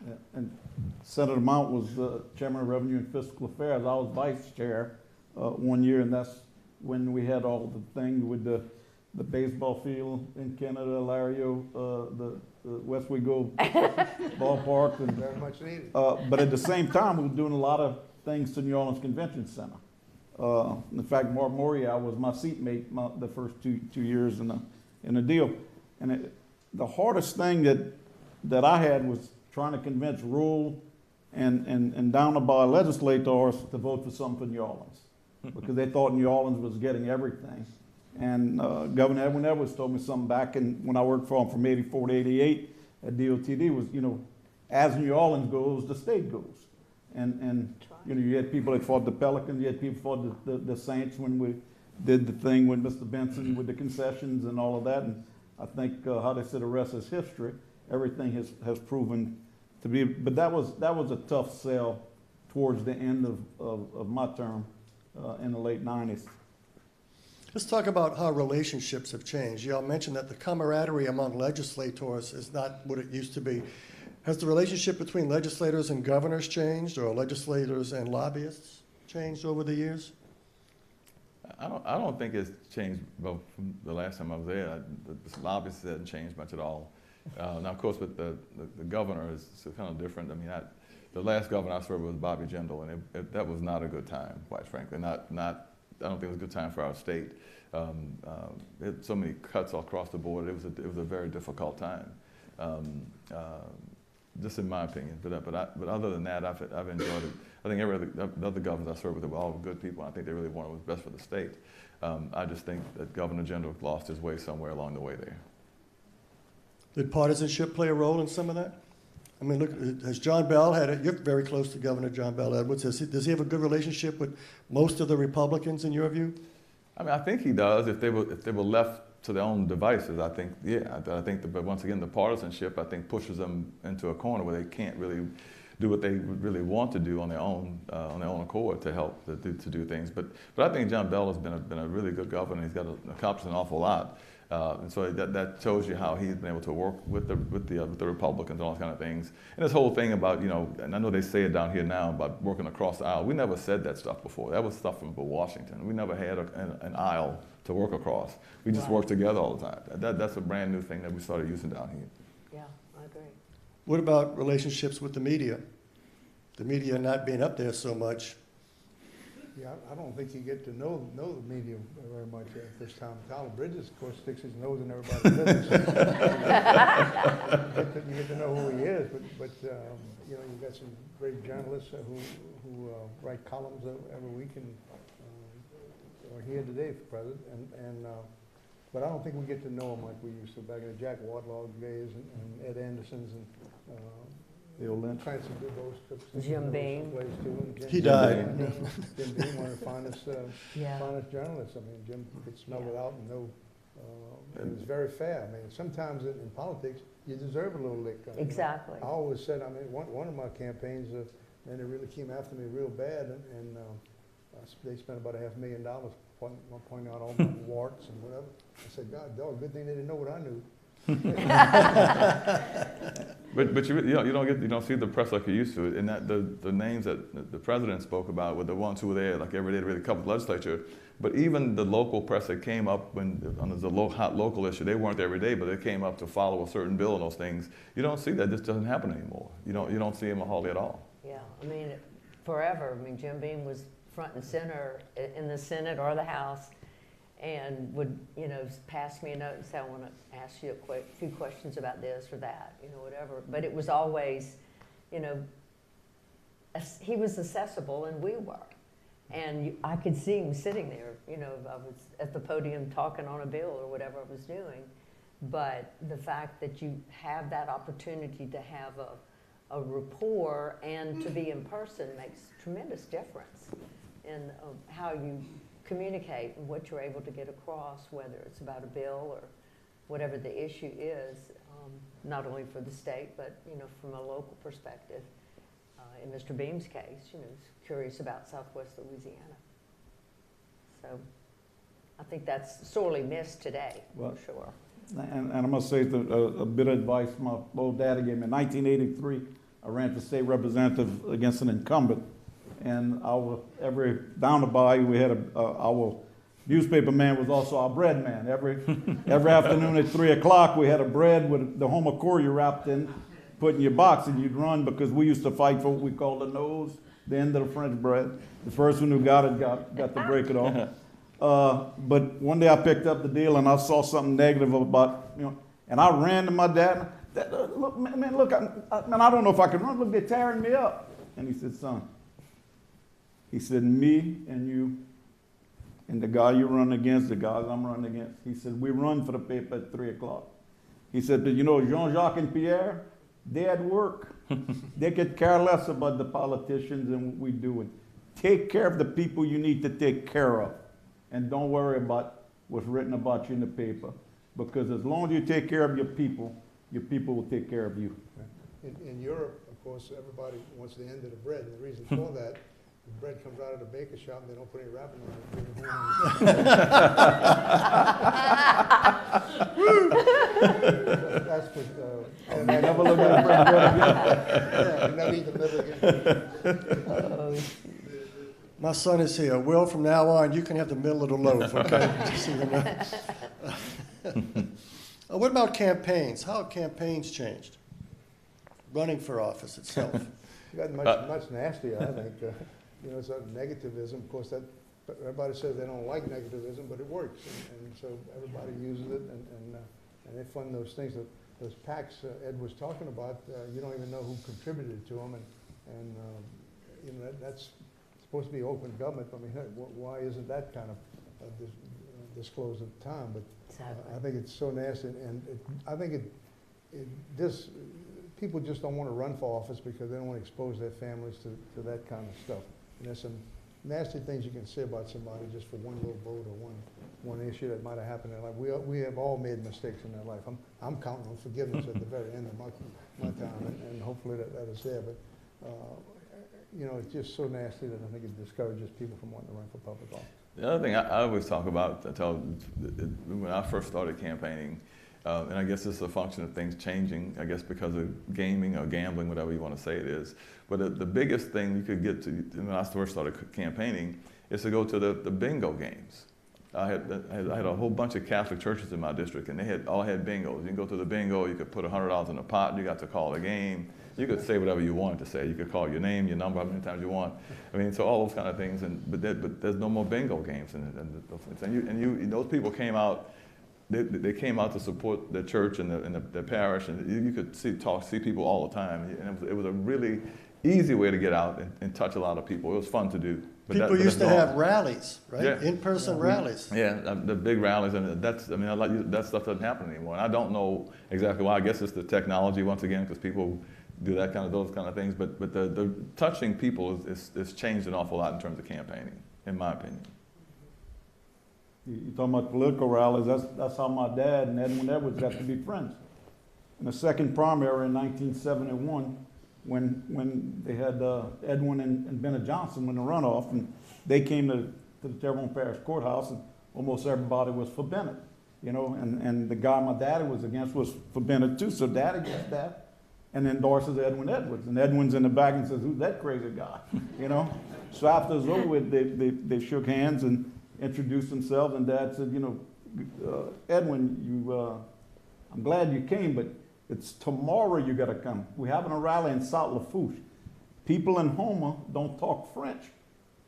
Yeah, and Senator Mount was Chairman of Revenue and Fiscal Affairs. I was Vice Chair one year, and that's when we had all the things with the baseball field in Canada, Alario, the West Wego ballpark. And, Very much needed. but at the same time, we were doing a lot of things to New Orleans Convention Center. In fact, Mark Morial was my seatmate the first two years in the deal. And the hardest thing that I had was trying to convince rural and down the bar legislators to vote for something for New Orleans, because they thought New Orleans was getting everything. And Governor Edwin Edwards told me something back when I worked for him from 84 to 88 at DOTD was, you know, as New Orleans goes, the state goes. And you know, you had people that fought the Pelicans, you had people fought the Saints when we did the thing with Mr. Benson with the concessions and all of that. And I think how they said the rest is history. Everything has proven to be, but that was a tough sell towards the end of my term in the late 90s. Let's talk about how relationships have changed. Y'all mentioned that the camaraderie among legislators is not what it used to be. Has the relationship between legislators and governors changed, or legislators and lobbyists changed over the years? I don't think it's changed from the last time I was there. The lobbyists hasn't changed much at all. Now, of course, with the governor is kind of different. I mean, the last governor I served was Bobby Jindal, and that was not a good time, quite frankly. I don't think it was a good time for our state. It, so many cuts across the board. It was a very difficult time, just in my opinion. But other than that, I've enjoyed it. I think the other governors I served with were all good people. I think they really wanted what was best for the state. I just think that Governor Jindal lost his way somewhere along the way there. Did partisanship play a role in some of that? I mean, look, has John Bell you're very close to Governor John Bell Edwards. Does he have a good relationship with most of the Republicans, in your view? I mean, I think he does. If they were left to their own devices, I think, yeah. I think, but once again, the partisanship, I think, pushes them into a corner where they can't really do what they would really want to do on their own accord to help to do things. But I think John Bell has been a really good governor. He's accomplished an awful lot. And so that shows you how he's been able to work with the Republicans and all those kind of things. And this whole thing about, and I know they say it down here now about working across the aisle. We never said that stuff before. That was stuff from Washington. We never had an aisle to work across. We just worked together all the time. That's a brand new thing that we started using down here. Yeah, I agree. What about relationships with the media? The media not being up there so much. Yeah, I don't think you get to know the media very much at this time. Tyler Bridges, of course, sticks his nose in everybody's business. You get to know who he is, but you got some great journalists who write columns every week and are here today for president. But I don't think we get to know him like we used to back in the Jack Wardlaw's days and Ed Anderson's and Clancy DuBos. Jim Beam. He died. Jim Beam, one of the finest journalists. I mean, Jim could smell it out and know. It was very fair. I mean, sometimes in politics, you deserve a little lick. Exactly. I always said, one of my campaigns, and they really came after me real bad, and they spent about $500,000 pointing out all my warts and whatever. I said, God, dog, good thing they didn't know what I knew. But you don't see the press like you used to, and that the names that the president spoke about were the ones who were there like every day to really cover the legislature. But even the local press that came up when on the hot local issue, they weren't there every day, but they came up to follow a certain bill and those things. You don't see that. This doesn't happen anymore. You don't see them hardly at all. Yeah, I mean, forever. I mean, Jim Beam was front and center in the Senate or the House, and would, pass me a note and say, I want to ask you a few questions about this or that, whatever. But it was always, he was accessible and we were. And I could see him sitting there, I was at the podium talking on a bill or whatever I was doing. But the fact that you have that opportunity to have a rapport and to be in person makes tremendous difference in how you communicate and what you're able to get across, whether it's about a bill or whatever the issue is, not only for the state, but from a local perspective. In Mr. Beam's case, he's curious about Southwest Louisiana. So I think that's sorely missed today, for sure. And I must say a bit of advice my old daddy gave me. In 1983, I ran for state representative against an incumbent. And down the bayou, we had our newspaper man was also our bread man. Every afternoon at 3 o'clock, we had a bread with the Homer Courier wrapped in, put in your box, and you'd run because we used to fight for what we called the nose, the end of the French bread. The first one who got it got to break it off. But one day I picked up the deal and I saw something negative about, and I ran to my dad. Look, man, look, man, I don't know if I can run. Look, they're tearing me up. And he said, son. He said, me and you and the guy you run against, the guys I'm running against. He said, we run for the paper at 3 o'clock. He said, but Jean-Jacques and Pierre, they at work. They could care less about the politicians and what we do. Take care of the people you need to take care of. And don't worry about what's written about you in the paper. Because as long as you take care of your people will take care of you. In Europe, of course, everybody wants the end of the bread. And the reason for that the bread comes out of the baker shop and they don't put any wrapping on it. That's what, and I never look at bread again. Yeah, I never eat the middle again. My son is here. Will, from now on, you can have the middle of the loaf, okay? Just so you know. What about campaigns? How have campaigns changed? Running for office itself. It's gotten much nastier, I think. You know, it's a negativism. Of course, that everybody says they don't like negativism, but it works, and so everybody uses it, and they fund those things. Those PACs Ed was talking about, you don't even know who contributed to them, and you know that's supposed to be open government. I mean, why isn't that kind of disclosed at the time? But Exactly. I think it's so nasty, and I think people just don't want to run for office because they don't want to expose their families to that kind of stuff. And there's some nasty things you can say about somebody just for one little vote or one issue that might have happened in their life. We have all made mistakes in their life. I'm counting on forgiveness at the very end of my time, and hopefully that is there. But you know, it's just so nasty that I think it discourages people from wanting to run for public office. The other thing I always talk about, when I first started campaigning, and I guess it's a function of things changing, I guess because of gaming or gambling, whatever you want to say it is. But the biggest thing you could get to when I first started campaigning is to go to the bingo games. I had a whole bunch of Catholic churches in my district, and they all had bingos. You can go to the bingo, you could put $100 in a pot, you got to call a game. You could say whatever you wanted to say. You could call your name, your number, how many times you want. I mean, so all those kind of things. But there's no more bingo games, and those people came out. They came out to support the church and the parish, and you could see people all the time. And it was a really easy way to get out and touch a lot of people. It was fun to do. People used to have rallies, right? Yeah. In-person rallies. Yeah, the big rallies, and that stuff doesn't happen anymore. And I don't know exactly why. I guess it's the technology once again, because people do those kind of things. But the touching people is changed an awful lot in terms of campaigning, in my opinion. You talking about political rallies, that's how my dad and Edwin Edwards got to be friends. In the second primary in 1971, when they had Edwin and Bennett Johnson win the runoff, and they came to the Terrebonne Parish Courthouse, and almost everybody was for Bennett, you know, and the guy my daddy was against was for Bennett too, so daddy gets that and endorses Edwin Edwards, and Edwin's in the back and says, "Who's that crazy guy?" You know. So after it's over with, they shook hands and introduced themselves, and Dad said, "You know, Edwin, I'm glad you came, but it's tomorrow you got to come. We're having a rally in South Lafourche. People in Houma don't talk French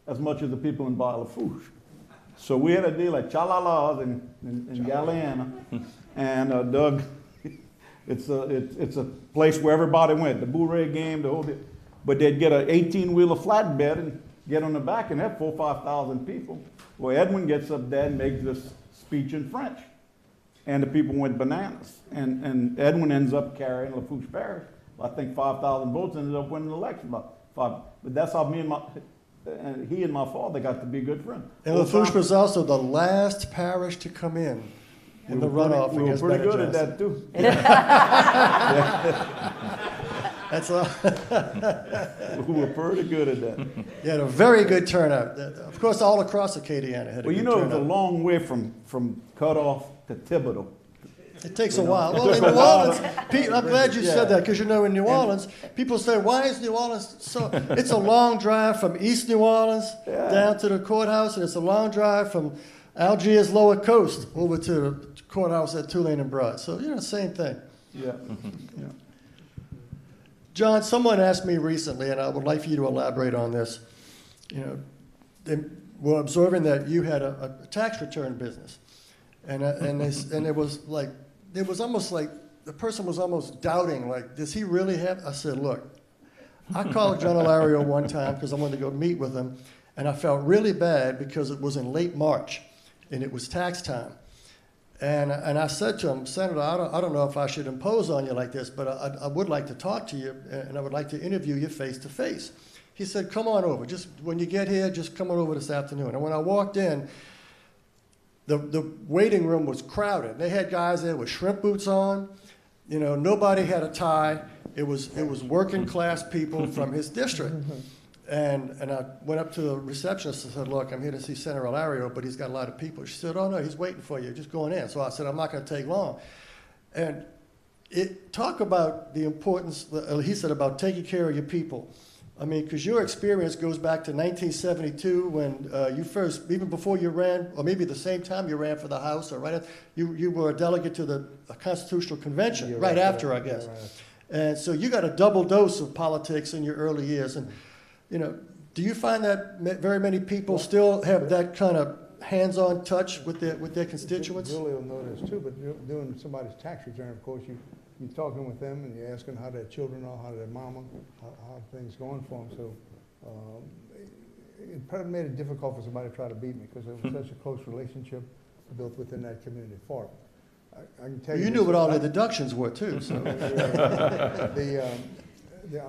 as much as the people in Bas Lafourche. So we had a deal at Chalalas in Galiana, and Doug, it's a place where everybody went, the Bourrée game, the whole deal. But they'd get an 18-wheeler flatbed and get on the back and have 4,000 or 5,000 people. Well, Edwin gets up there and makes this speech in French. And the people went bananas. And Edwin ends up carrying Lafourche Parish. I think 5,000 votes, ended up winning the election. But that's how he and my father got to be good friends. And Lafourche was also the last parish to come in the runoff we were against pretty Bennett good at Johnson. that, too. That's all. We were pretty good at that. You had a very good turnout. Of course, all across Acadiana had a Well, good you know, turnout. it's a long way from Cutoff to Thibodeau. It takes a while. Well, in New Orleans, I'm glad you said that, because you know in New Orleans, people say, why is New Orleans so... It's a long drive from East New Orleans down to the courthouse, and it's a long drive from Algiers Lower Coast over to the courthouse at Tulane and Broad. So, you know, same thing. Yeah. Yeah. John, someone asked me recently, and I would like for you to elaborate on this. You know, they were observing that you had a tax return business, and it was like, it was almost like the person was almost doubting, like, does he really have? I said, look, I called John Alario one time because I wanted to go meet with him, and I felt really bad because it was in late March, and it was tax time. And I said to him, Senator, I don't know if I should impose on you like this, but I would like to talk to you, and I would like to interview you face to face. He said, come on over. Just when you get here, just come on over this afternoon. And when I walked in, the waiting room was crowded. They had guys there with shrimp boots on. You know, nobody had a tie. It was working class people from his district. And I went up to the receptionist and said, look, I'm here to see Senator Alario, but he's got a lot of people. She said, oh, no, he's waiting for you. Just going in. So I said, I'm not going to take long. And talk about the importance, he said, about taking care of your people. I mean, because your experience goes back to 1972 when you first, even before you ran, or maybe the same time you ran for the House, or right after, you were a delegate to the Constitutional Convention, right after, I guess. And so you got a double dose of politics in your early years. And, you know, do you find that very many people still have that kind of hands-on touch with their constituents? Willie will know this too, but doing somebody's tax return, of course, you're talking with them and you're asking how their children are, how their mama, how things going for them. So it probably made it difficult for somebody to try to beat me because there was such a close relationship built within that community for it. I can tell you. You knew what all the deductions were too. So. I don't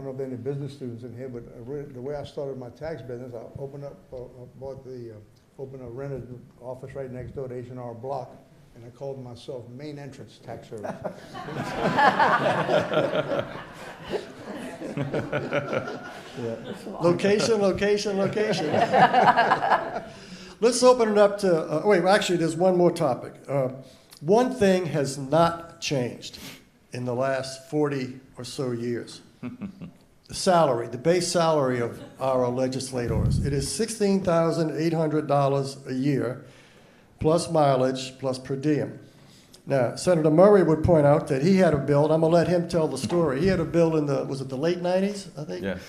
know if there are any business students in here, but the way I started my tax business, I opened a rented office right next door to H&R Block, and I called myself Main Entrance Tax Service. Location, location, location. Let's open it up to, wait, actually there's one more topic. One thing has not changed in the last 40 or so years. The salary, the base salary of our legislators. It is $16,800 a year, plus mileage, plus per diem. Now, Senator Murray would point out that he had a bill, and I'm going to let him tell the story. He had a bill in the, was it the late 90s, I think? Yes.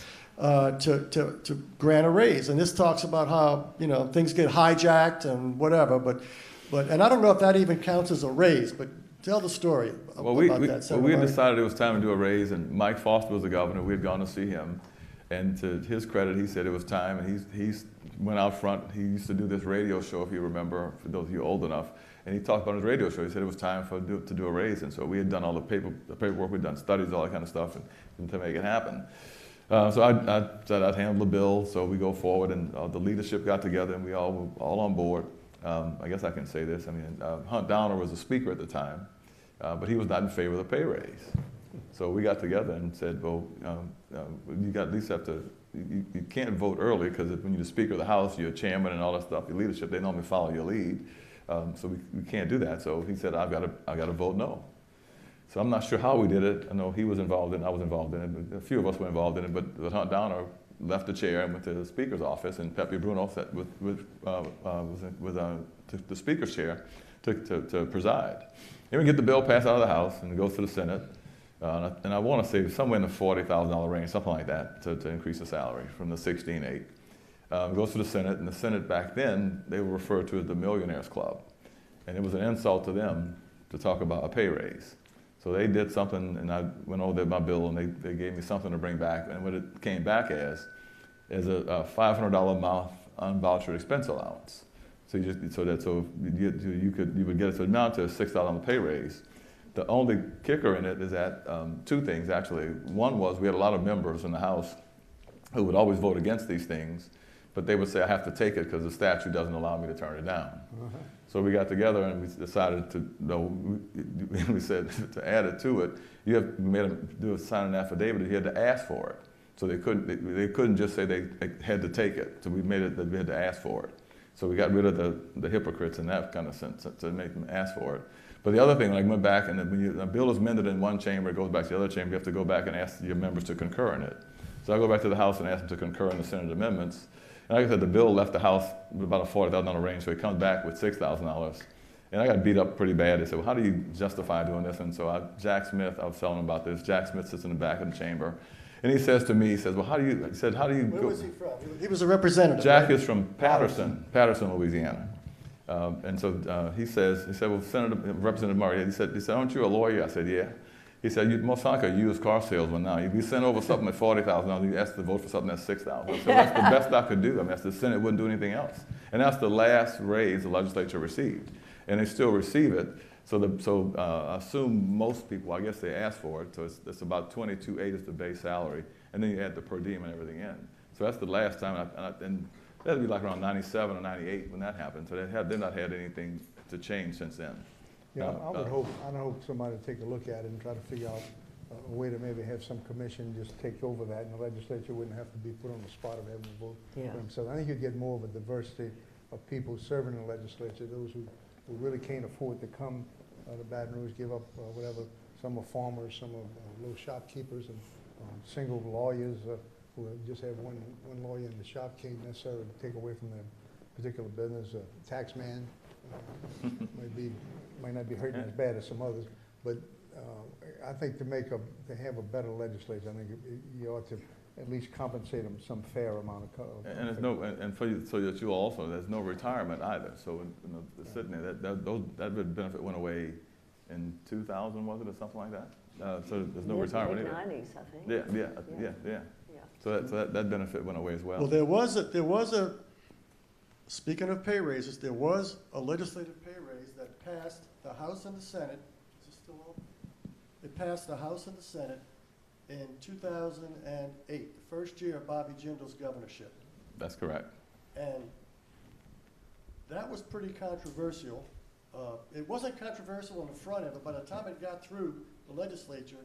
To grant a raise. And this talks about how, you know, things get hijacked and whatever, but and I don't know if that even counts as a raise, but tell the story about that. We had decided it was time to do a raise, and Mike Foster was the governor. We had gone to see him, and to his credit, he said it was time, and he went out front. He used to do this radio show, if you remember, for those of you old enough, and he talked about his radio show. He said it was time to do a raise, and so we had done all the paperwork, we'd done studies, all that kind of stuff, and to make it happen. So I said I'd handle the bill, so we go forward, and the leadership got together, and we all were all on board. I guess I can say this. I mean, Hunt Downer was the speaker at the time, but he was not in favor of the pay raise. So we got together and said, well, you got at least have to, you can't vote early because when you're the Speaker of the House, you're chairman and all that stuff, your leadership, they normally follow your lead. So we can't do that. So he said, I've got to vote no. So I'm not sure how we did it. I know he was involved in it, I was involved in it, but a few of us were involved in it, but Hunt Downer left the chair and went to the Speaker's office, and Pepe Bruno sat with the Speaker's chair to preside. And we get the bill passed out of the House and it goes to the Senate, and I want to say somewhere in the $40,000 range, something like that, to increase the salary from the $16,800. It goes to the Senate, and the Senate back then, they were referred to as the Millionaires Club, and it was an insult to them to talk about a pay raise. So they did something, and I went over there my bill, and they gave me something to bring back. And what it came back as a $500 a month unvouchered expense allowance. So you would get it to amount to a $6 on the pay raise. The only kicker in it is that two things actually. One was we had a lot of members in the House who would always vote against these things, but they would say I have to take it because the statute doesn't allow me to turn it down. So we got together and we decided to, we said to add it to it, we made them sign an affidavit that he had to ask for it. So they couldn't just say they had to take it. So we made it that we had to ask for it. So we got rid of the hypocrites in that kind of sense to make them ask for it. But the other thing, like went back and when a bill is amended in one chamber, it goes back to the other chamber, you have to go back and ask your members to concur in it. So I go back to the House and ask them to concur in the Senate amendments. And like I said, the bill left the House with about a $40,000 range, so it comes back with $6,000. And I got beat up pretty bad. They said, well, how do you justify doing this? And so Jack Smith, I was telling him about this. Jack Smith sits in the back of the chamber. And he says to me, he says, well, how do you Where was he from? He was a representative. Jack right? is from Patterson, Louisiana. And so he said, well, Representative Marty, he said, aren't you a lawyer? I said, yeah. He said, you most like a used car salesman now. If you send over something at $40,000, you ask to vote for something that's $6,000. So that's the best I could do. I mean, the Senate wouldn't do anything else. And that's the last raise the legislature received. And they still receive it. So I assume most people, I guess they ask for it. So it's about $22,800 is the base salary. And then you add the per diem and everything in. So that's the last time. And that'd be like around 97 or 98 when that happened. So they've not had anything to change since then. Yeah, I would hope somebody would take a look at it and try to figure out a way to maybe have some commission just take over that, and the legislature wouldn't have to be put on the spot of having to vote Yeah. for themselves. I think you'd get more of a diversity of people serving in the legislature, those who really can't afford to come to Baton Rouge, give up whatever. Some are farmers, some are little shopkeepers, and single lawyers who just have one lawyer in the shop, can't necessarily take away from their particular business. A tax man might not be hurting as bad as some others, but I think to have a better legislature, I think you ought to at least compensate them some fair amount of. And there's no, and for you, so that you also, there's no retirement either. So sitting there, that benefit went away in 2000, was it, or something like that? So there's no retirement either. Mid-90s, I think. Yeah. So that benefit went away as well. Well, there was a, speaking of pay raises, there was a legislative pay raise that passed the House and the Senate. Is this still on? It passed the House and the Senate in 2008, the first year of Bobby Jindal's governorship. That's correct. And that was pretty controversial. It wasn't controversial on the front end, but by the time it got through the legislature,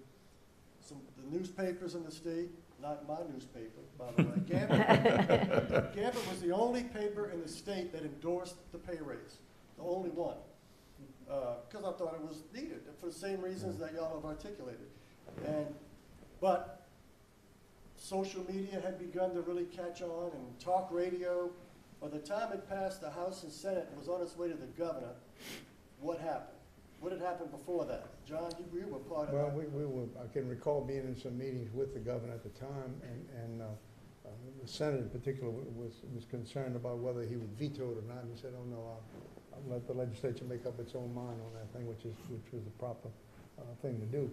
the newspapers in the state, not my newspaper, by the way, Gambit was the only paper in the state that endorsed the pay raise, the only one, because I thought it was needed for the same reasons that y'all have articulated. But social media had begun to really catch on, and talk radio. By the time it passed the House and Senate and was on its way to the governor, what happened? What had happened before that? John, you were part of that. Well, I can recall being in some meetings with the governor at the time, and the Senate in particular was concerned about whether he would veto it or not. And he said, "Oh no, I'll let the legislature make up its own mind on that thing," which was the proper thing to do.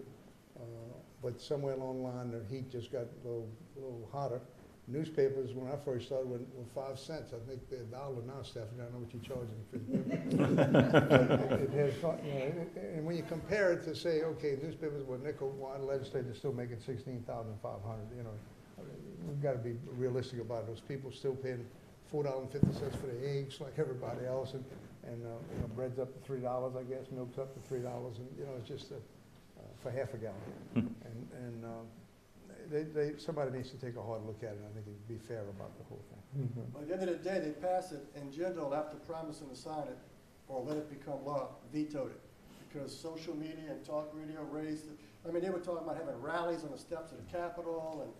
But somewhere along the line, the heat just got a little hotter. Newspapers, when I first started, were 5 cents. I think they're $1 now, Stephanie. I don't know what you're charging for it has, and when you compare it to say, okay, newspapers were nickel, why the legislature still making $16,500? We've got to be realistic about it. Those people still paying $4.50 for their eggs like everybody else, and bread's up to $3, I guess, milk's up to $3, and it's just for half a gallon. Somebody needs to take a hard look at it. I think it'd be fair about the whole thing. By the end of the day, they passed it, and Jindal, after promising to sign it or let it become law, vetoed it because social media and talk radio raised it. I mean, they were talking about having rallies on the steps of the Capitol.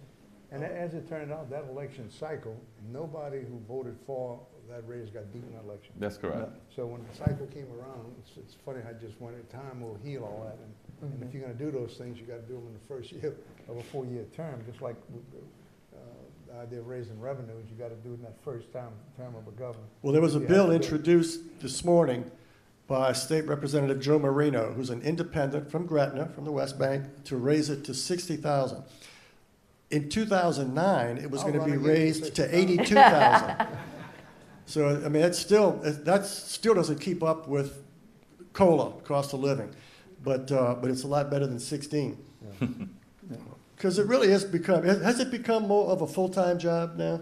And as it turned out, that election cycle, nobody who voted for that raise got beat in that election. That's correct. So when the cycle came around, it's funny how just when time will heal all that. And if you're going to do those things, you got to do them in the first year of a 4-year term, just like the idea of raising revenues. You got to do it in that first term of a governor. Well, there was a bill introduced this morning by State Representative Joe Moreno, who's an independent from Gretna, from the West Bank, to raise it to $60,000. In 2009, it was going to be raised to $82,000. So I mean, that still doesn't keep up with COLA, cost of living, but it's a lot better than 16. Because it really has it become more of a full-time job now,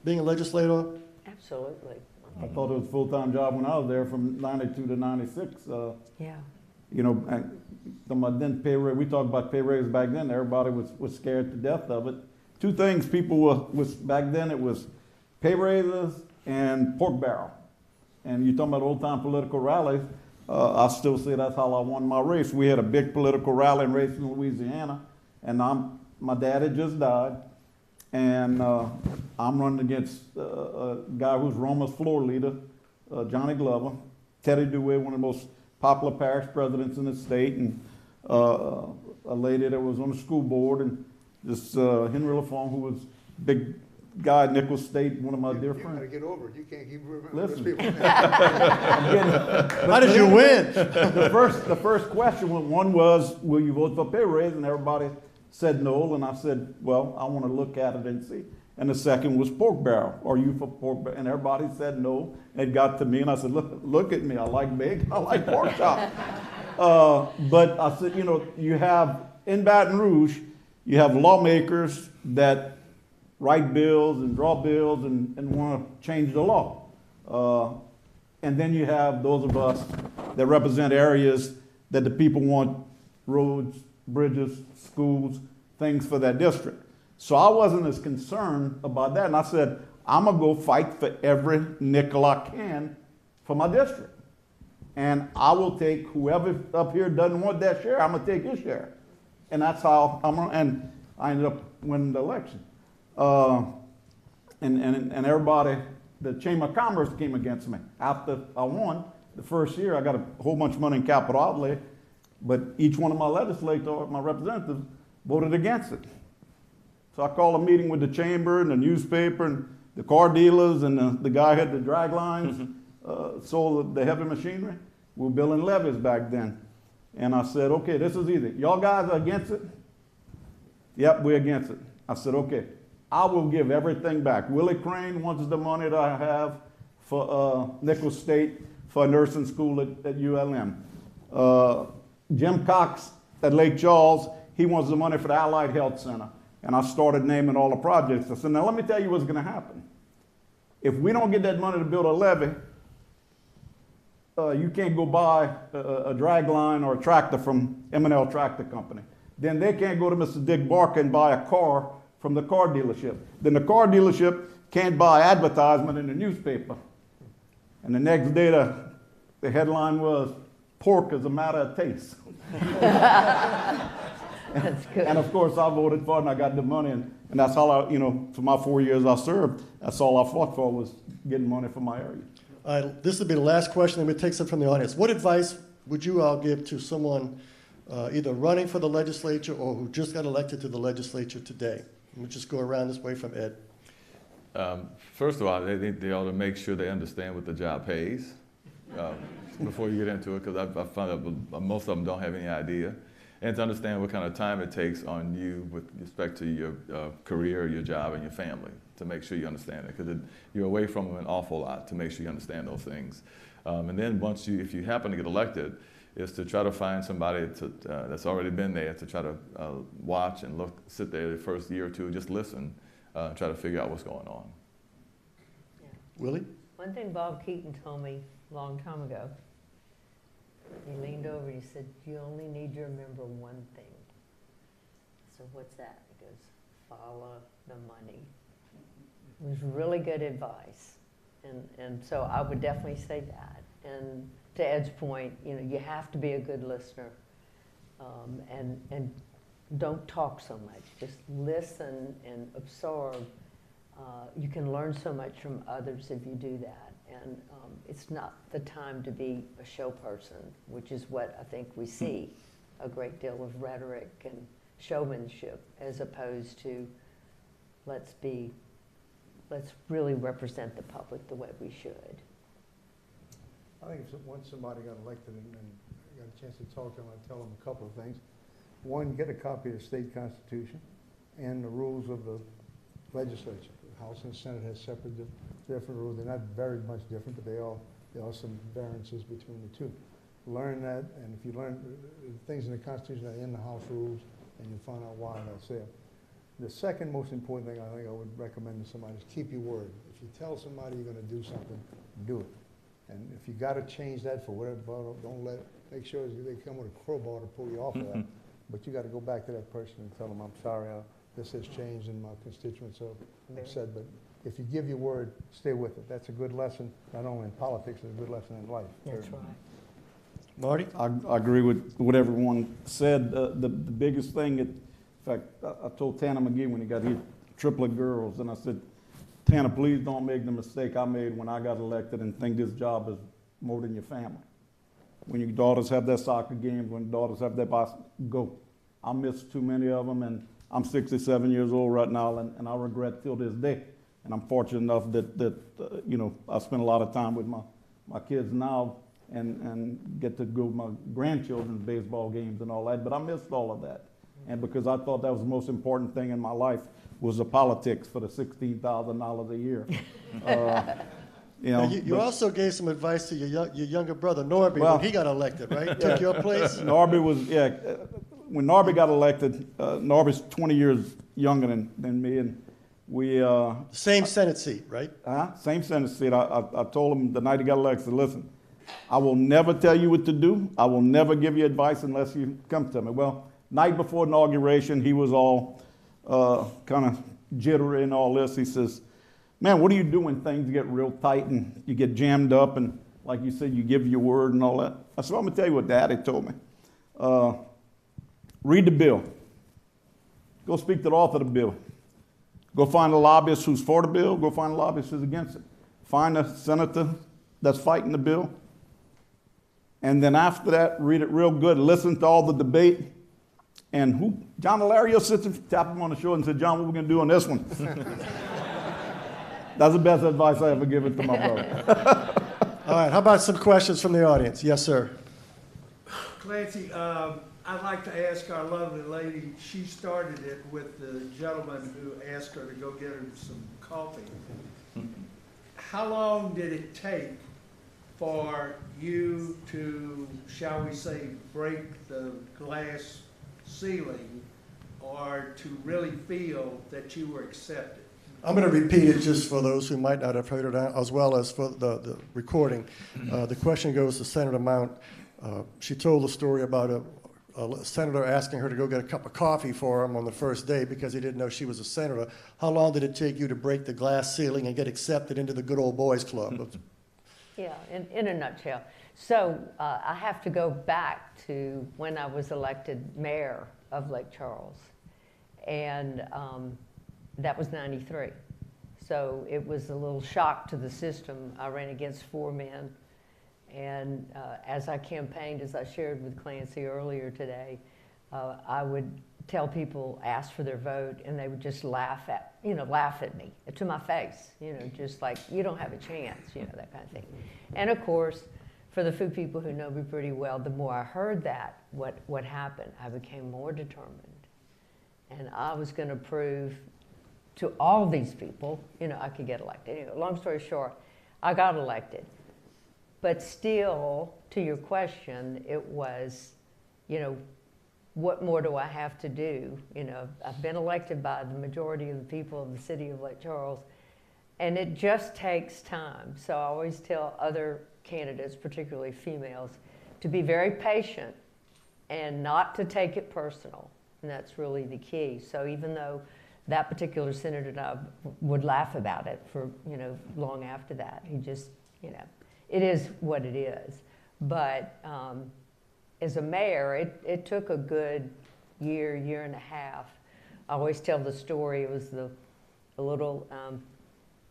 being a legislator? Absolutely. I thought it was a full-time job when I was there from 92 to 96. Yeah. Then pay raise, we talked about pay raise back then. Everybody was scared to death of it. Two things people was back then. It was pay raises and pork barrel. And you're talking about old-time political rallies. I still say that's how I won my race. We had a big political rally and race in Louisiana, and my dad had just died, and I'm running against a guy who's Roma's floor leader, Johnny Glover, Teddy Dewey, one of the most popular parish presidents in the state, and a lady that was on the school board, and this Henry LaFond, who was big guy at Nichols State, one of my dear friends. You got to get over it. You can't keep remembering those people. How did you win? The first question was, will you vote for pay raise? And everybody said no. And I said, well, I want to look at it and see. And the second was pork barrel. Are you for pork barrel? And everybody said no. It got to me, and I said, look at me. I like bacon. I like pork chop. But I said, you have, in Baton Rouge, you have lawmakers that write bills and draw bills and want to change the law. And then you have those of us that represent areas that the people want roads bridges, schools, things for that district. So I wasn't as concerned about that. And I said, I'm going to go fight for every nickel I can for my district. And I will take whoever up here doesn't want that share, I'm going to take his share. And that's how and I ended up winning the election. And everybody, the Chamber of Commerce came against me. After I won, the first year I got a whole bunch of money in capital outlay, but each one of my legislators, my representatives, voted against it. So I called a meeting with the chamber and the newspaper and the car dealers and the guy who had the drag lines, sold the heavy machinery. We were building levees back then. And I said, okay, this is easy. Y'all guys are against it? Yep, we're against it. I said, okay, I will give everything back. Willie Crane wants the money that I have for Nichols State for a nursing school at ULM. Jim Cox at Lake Charles, he wants the money for the Allied Health Center. And I started naming all the projects. I said, now let me tell you what's going to happen. If we don't get that money to build a levee, you can't go buy a drag line or a tractor from M&L Tractor Company. Then they can't go to Mr. Dick Barker and buy a car from the car dealership. Then the car dealership can't buy advertisement in the newspaper. And the next day the headline was, pork is a matter of taste. That's good. And of course I voted for it and I got the money and that's all I, for my 4 years I served, that's all I fought for was getting money for my area. All right, this will be the last question, and we'll take some from the audience. What advice would you all give to someone either running for the legislature or who just got elected to the legislature today? We'll just go around this way from Ed. First of all, they ought to make sure they understand what the job pays before you get into it, because I found that most of them don't have any idea. And to understand what kind of time it takes on you with respect to your career, your job, and your family, to make sure you understand it, because you're away from them an awful lot, to make sure you understand those things. And then if you happen to get elected, is to try to find somebody that's already been there, to try to watch and sit there the first year or two, just listen, try to figure out what's going on. Yeah. Willie? One thing Bob Keaton told me a long time ago, he leaned over and he said, you only need to remember one thing. So what's that? He goes, follow the money. It was really good advice. And so I would definitely say that. And to Ed's point, you have to be a good listener and don't talk so much. Just listen and absorb. You can learn so much from others if you do that. And it's not the time to be a show person, which is what I think we see, a great deal of rhetoric and showmanship, as opposed to let's really represent the public the way we should. I think once somebody got elected and got a chance to talk to them, I'd tell them a couple of things. One, get a copy of the state constitution and the rules of the legislature. The House and Senate has separate, different rules. They're not very much different, but there are some variances between the two. Learn that, and if you learn things in the Constitution that are in the House rules, and you find out why that's there. The second most important thing I think I would recommend to somebody is keep your word. If you tell somebody you're going to do something, do it. And if you got to change that for whatever, make sure they come with a crowbar to pull you off of that. But you got to go back to that person and tell them, I'm sorry, this has changed and my constituents are upset. But if you give your word, stay with it. That's a good lesson, not only in politics, it's a good lesson in life. That's right. Marty? I agree with what everyone said. The biggest thing, in fact, I told Tanner McGee when he got his triplet girls, and I said, Tanner, please don't make the mistake I made when I got elected and think this job is more than your family. When your daughters have their soccer games, when daughters have their basketball, go. I miss too many of them, and I'm 67 years old right now, and I regret till this day. And I'm fortunate enough that I spend a lot of time with my kids now and get to go to my grandchildren's baseball games and all that, but I missed all of that. And because I thought that was the most important thing in my life was the politics for the $16,000 a year. You also gave some advice to your younger brother, Norby, when he got elected, right? Took your place? Norby was, when Norby got elected, Norby's 20 years younger than me, and we... Same Senate seat, right? Same Senate seat. I told him the night he got elected, listen, I will never tell you what to do. I will never give you advice unless you come to me. Well, Night before inauguration, he was all kind of jittery and all this. He says, man, what do you do when things get real tight and you get jammed up and, like you said, you give your word and all that? I said, I'm going to tell you what Daddy told me. Read the bill. Go speak to the author of the bill. Go find a lobbyist who's for the bill. Go find a lobbyist who's against it. Find a senator that's fighting the bill. And then after that, read it real good. Listen to all the debate. And John Alario sits and tapped him on the shoulder and said, John, what are we going to do on this one? That's the best advice I ever given to my brother. All right, how about some questions from the audience? Yes, sir. Clancy, I'd like to ask our lovely lady, she started it with the gentleman who asked her to go get her some coffee. How long did it take for you to, shall we say, break the glass ceiling or to really feel that you were accepted? I'm going to repeat it just for those who might not have heard it, as well as for the recording. The question goes to Senator Mount. She told the story about a senator asking her to go get a cup of coffee for him on the first day because he didn't know she was a senator. How long did it take you to break the glass ceiling and get accepted into the good old boys club? Yeah, in a nutshell. So I have to go back to when I was elected mayor of Lake Charles. And that was 93. So it was a little shock to the system. I ran against 4 men. And as I campaigned, as I shared with Clancy earlier today, I would tell people, ask for their vote, and they would just laugh at me to my face, just like, you don't have a chance, that kind of thing. And of course, for the few people who know me pretty well, the more I heard that, what happened, I became more determined. And I was going to prove to all these people, I could get elected. Anyway, long story short, I got elected. But still, to your question, it was, what more do I have to do? I've been elected by the majority of the people of the city of Lake Charles, and it just takes time. So I always tell other candidates, particularly females, to be very patient and not to take it personal. And that's really the key. So even though that particular senator and I would laugh about it for, long after that, he just, it is what it is. But as a mayor, it took a good year and a half. I always tell the story. It was the little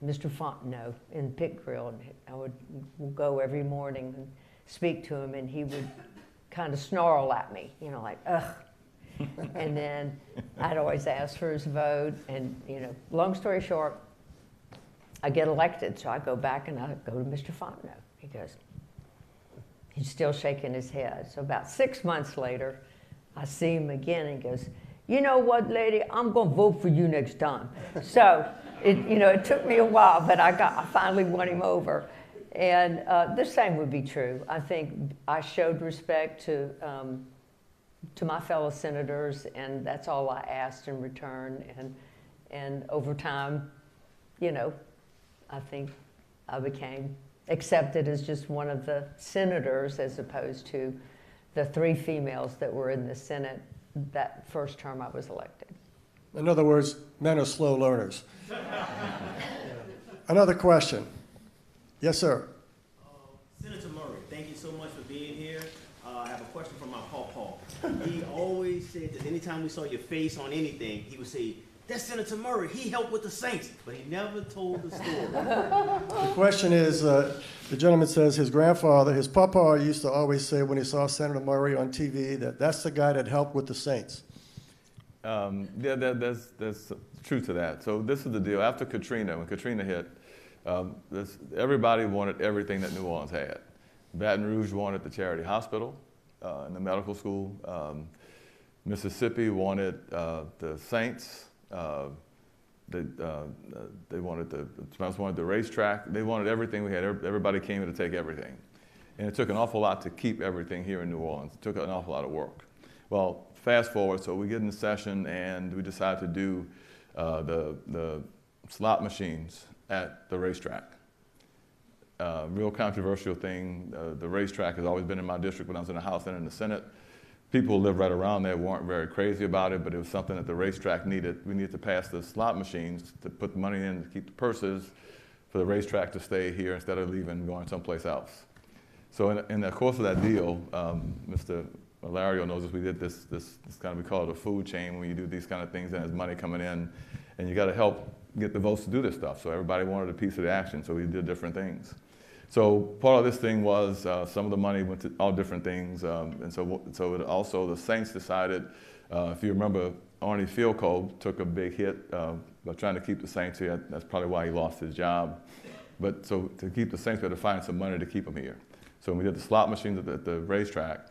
Mr. Fontenot in Pit Grill. And I would go every morning and speak to him, and he would kind of snarl at me, like, ugh. And then I'd always ask for his vote. And, long story short, I get elected. So I go back and I go to Mr. Fontenot. He goes, he's still shaking his head. So about 6 months later, I see him again and he goes, you know what, lady, I'm going to vote for you next time. So, it took me a while, but I finally won him over. And the same would be true. I think I showed respect to my fellow senators, and that's all I asked in return. And over time, I think I became accepted as just one of the senators as opposed to the 3 females that were in the Senate that first term I was elected. In other words, men are slow learners. Another question. Yes, sir. Senator Murray, thank you so much for being here. I have a question from my pawpaw. He always said that anytime we saw your face on anything, he would say, that's Senator Murray, he helped with the Saints, but he never told the story. The question is, the gentleman says his grandfather, his papa used to always say when he saw Senator Murray on TV that's the guy that helped with the Saints. Yeah, there's truth to that. So this is the deal. After Katrina, when Katrina hit, everybody wanted everything that New Orleans had. Baton Rouge wanted the charity hospital and the medical school. Mississippi wanted the Saints. They wanted the racetrack. They wanted everything we had. Everybody came in to take everything. And it took an awful lot to keep everything here in New Orleans. It took an awful lot of work. Well, fast forward, so we get in the session and we decide to do the slot machines at the racetrack. Real controversial thing. The racetrack has always been in my district when I was in the House and in the Senate. people who lived right around there weren't very crazy about it, but it was something that the racetrack needed. We needed to pass the slot machines to put the money in to keep the purses for the racetrack to stay here instead of leaving and going someplace else. So in the course of that deal, Mr. Alario knows this, we did this kind of, we call it a food chain when you do these kind of things and there's money coming in and you got to help get the votes to do this stuff. So everybody wanted a piece of the action, so we did different things. So part of this thing was some of the money went to all different things, and so it also the Saints decided, if you remember, Arnie Fielkow took a big hit by trying to keep the Saints here. That's probably why he lost his job. But so to keep the Saints, we had to find some money to keep them here. So when we did the slot machines at the racetrack,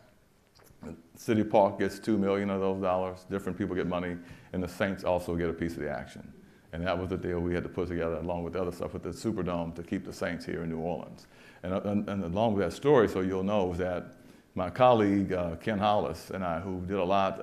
City Park gets $2 million of those dollars, different people get money, and the Saints also get a piece of the action. And that was the deal we had to put together along with the other stuff with the Superdome to keep the Saints here in New Orleans. And along with that story, so you'll know, is that my colleague Ken Hollis and I, who did a lot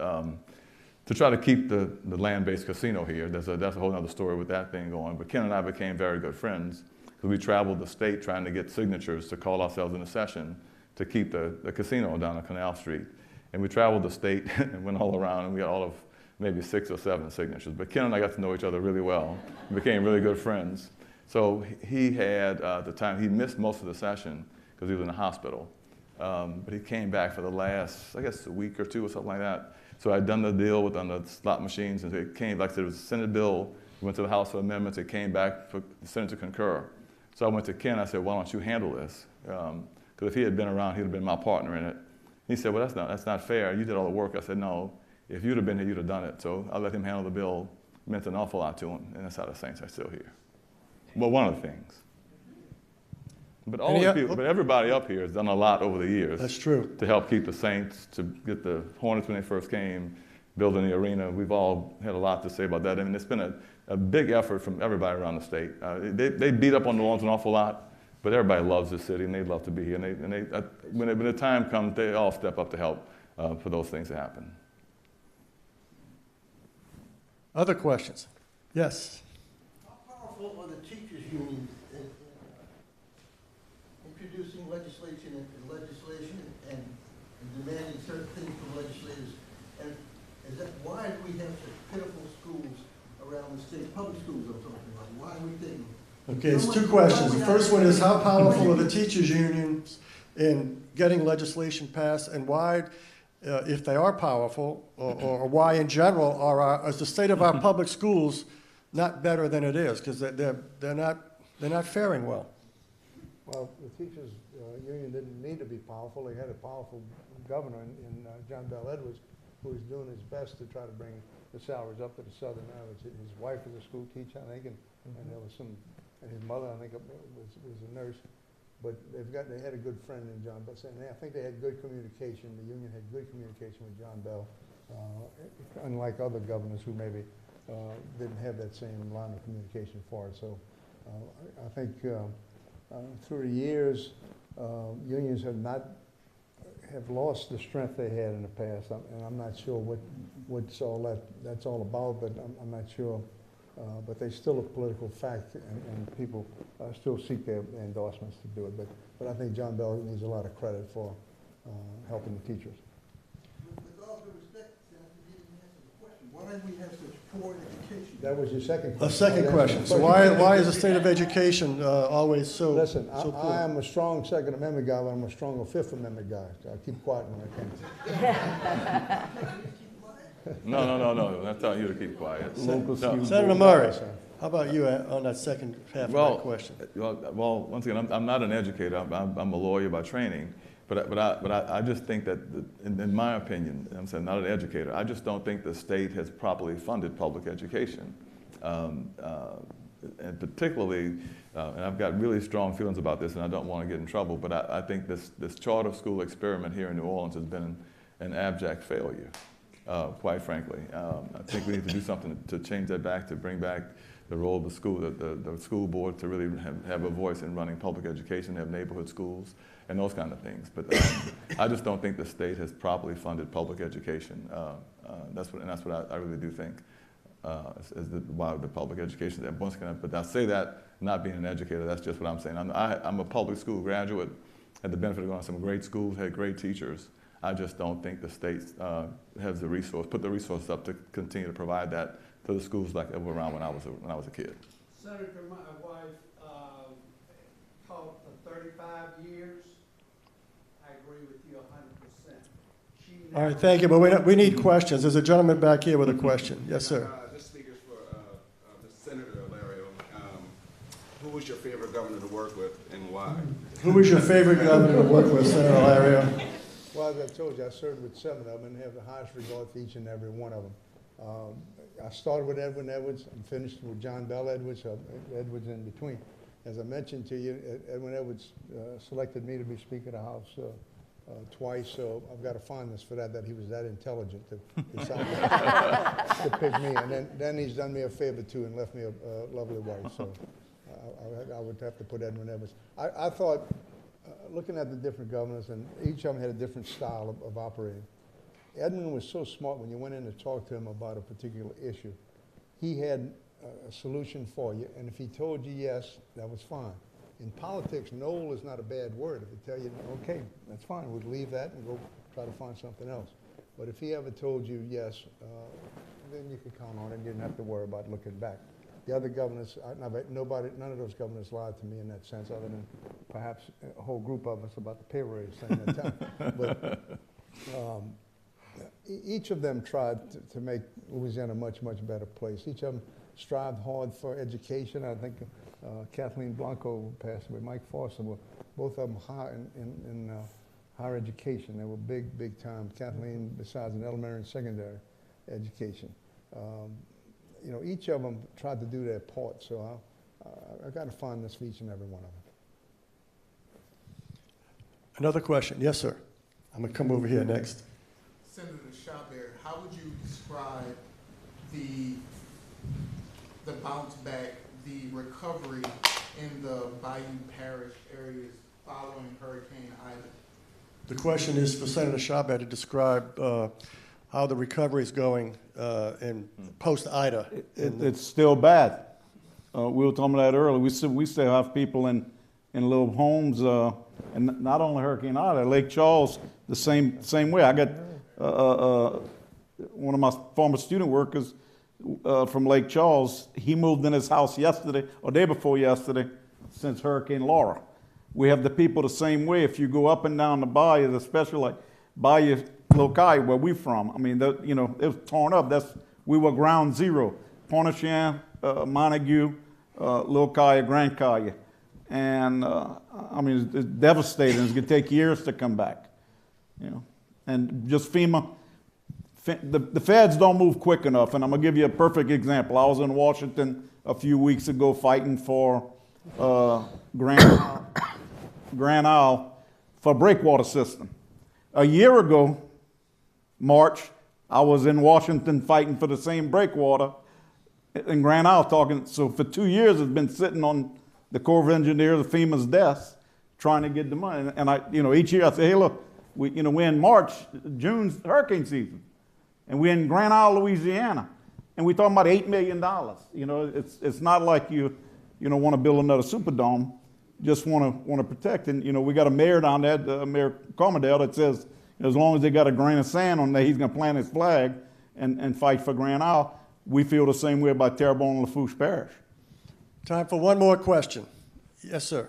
to try to keep the land-based casino here, that's a whole other story with that thing going, but Ken and I became very good friends because we traveled the state trying to get signatures to call ourselves in a session to keep the casino down on Canal Street. And we traveled the state and went all around, and we got all of maybe 6 or 7 signatures. But Ken and I got to know each other really well. We became really good friends. So he had, at the time, he missed most of the session because he was in the hospital. But he came back for the last, I guess, a week or 2 or something like that. So I'd done the deal on the slot machines, and it came, like I said, it was a Senate bill. We went to the House for amendments. It came back for the Senate to concur. So I went to Ken. I said, why don't you handle this? Because if he had been around, he'd have been my partner in it. He said, well, that's not fair. You did all the work. I said, no. If you'd have been here, you'd have done it. So I let him handle the bill. It meant an awful lot to him, and that's how the Saints are still here. Well, one of the things. But but everybody up here has done a lot over the years. That's true. To help keep the Saints, to get the Hornets when they first came, building the arena. We've all had a lot to say about that. I mean, it's been a big effort from everybody around the state. They beat up on New Orleans an awful lot, but everybody loves the city, and they love to be here. When the time comes, they all step up to help for those things to happen. Other questions? Yes. How powerful are the teachers' unions in introducing legislation and demanding certain things from legislators? And why do we have such pitiful schools around the state, public schools I'm talking about? Why are we taking? Okay, it's 2 questions. The first one is how powerful are the teachers' unions in getting legislation passed, and why, if they are powerful, or why in general is the state of our public schools not better than it is, because they're not faring well. Well, the teachers' union didn't need to be powerful. They had a powerful governor in John Edwards, who was doing his best to try to bring the salaries up to the Southern average. His wife was a school teacher, I think, and there was and his mother, I think, was a nurse. But they had a good friend in John Bell. And I think they had good communication. The union had good communication with John Bell, unlike other governors who maybe didn't have that same line of communication for it. So I think through the years, unions have lost the strength they had in the past, and I'm not sure what's that's all about, but I'm not sure. But they're still a political fact, and people still seek their endorsements to do it. But I think John Bell needs a lot of credit for helping the teachers. With all due respect, Senator, you didn't answer the question. Why do we have such poor education? That was your second question. A second question. So why is the state of education always so Listen, so poor? I am a strong Second Amendment guy, but I'm a stronger Fifth Amendment guy. So I keep quiet when I can. No. I'm telling you to keep quiet. Senator Murray, how about you on that second half of that question? Well, once again, I'm not an educator. I'm a lawyer by training. But I just think that, in my opinion, I'm saying not an educator, I just don't think the state has properly funded public education. And particularly, and I've got really strong feelings about this, and I don't want to get in trouble, but I think this charter school experiment here in New Orleans has been an abject failure. Quite frankly. I think we need to do something to change that back, to bring back the role of the school, the school board to really have a voice in running public education, have neighborhood schools, and those kind of things. But I just don't think the state has properly funded public education. That's what I really do think is why the public education. But I say that not being an educator, that's just what I'm saying. I'm a public school graduate, had the benefit of going to some great schools, had great teachers. I just don't think the state has the resource, put the resources up to continue to provide that to the schools like that were around when I was a kid. Senator, my wife taught for 35 years. I agree with you 100%. All right, thank you, but we need questions. There's a gentleman back here with a question. Yes, sir. This speaker's for Senator Alario. Who was your favorite governor to work with and why? Who was your favorite governor to work with, Senator Alario? Well, as I told you, I served with 7 of them and have the highest regard for each and every one of them. I started with Edwin Edwards and finished with John Bell Edwards, Edwards in between. As I mentioned to you, Edwin Edwards selected me to be Speaker of the House twice, so I've got a fondness for that he was that intelligent to decide to pick me. And then he's done me a favor too and left me a lovely wife, so I would have to put Edwin Edwards. I thought, looking at the different governors, and each of them had a different style of operating. Edwin was so smart when you went in to talk to him about a particular issue. He had a solution for you, and if he told you yes, that was fine. In politics, no is not a bad word. If he tell you, okay, that's fine, we'll leave that and go try to find something else. But if he ever told you yes, then you could count on it. You didn't have to worry about looking back. The other governors, none of those governors lied to me in that sense, other than perhaps a whole group of us about the pay raise thing at the time. But each of them tried to make Louisiana a much, much better place. Each of them strived hard for education. I think Kathleen Blanco passed away, Mike Foster, were both of them high in higher education. They were big, big time. Kathleen, besides in elementary and secondary education. You know, each of them tried to do their part, so I got a fondness for each and every one of them. Another question. Yes, sir. I'm going to come over here next. Senator Chabert, how would you describe the bounce back, the recovery in the Bayou Parish areas following Hurricane Ida? The question is for Senator Chabert to describe how the recovery is going in post-Ida. It's still bad. We were talking about that earlier. We still have people in little homes, and not only Hurricane Ida, Lake Charles, the same way. I got one of my former student workers from Lake Charles. He moved in his house yesterday, or day before yesterday, since Hurricane Laura. We have the people the same way. If you go up and down the bayou, especially like Bayou Lokai, where we from, I mean, you know, it was torn up. We were ground zero. Pointe-aux-Chenes, Montague, Little Kaya, Grand Kaya. And I mean, it's devastating. It's going to take years to come back, you know. And just FEMA, the feds don't move quick enough. And I'm going to give you a perfect example. I was in Washington a few weeks ago fighting for Grand Isle for a breakwater system. A year ago, March, I was in Washington fighting for the same breakwater in Grand Isle talking. So for 2 years, it's been sitting on the Corps of Engineers of FEMA's desk trying to get the money. And I, you know, each year I say, hey, look, we're in March, June's hurricane season. And we're in Grand Isle, Louisiana. And we're talking about $8 million. You know, it's not like you want to build another Superdome. Just want to protect. And, you know, we got a mayor down there, Mayor Commodale, that says as long as they got a grain of sand on there, he's going to plant his flag and fight for Grand Isle. We feel the same way about Terrebonne and Lafourche Parish. Time for one more question. Yes, sir.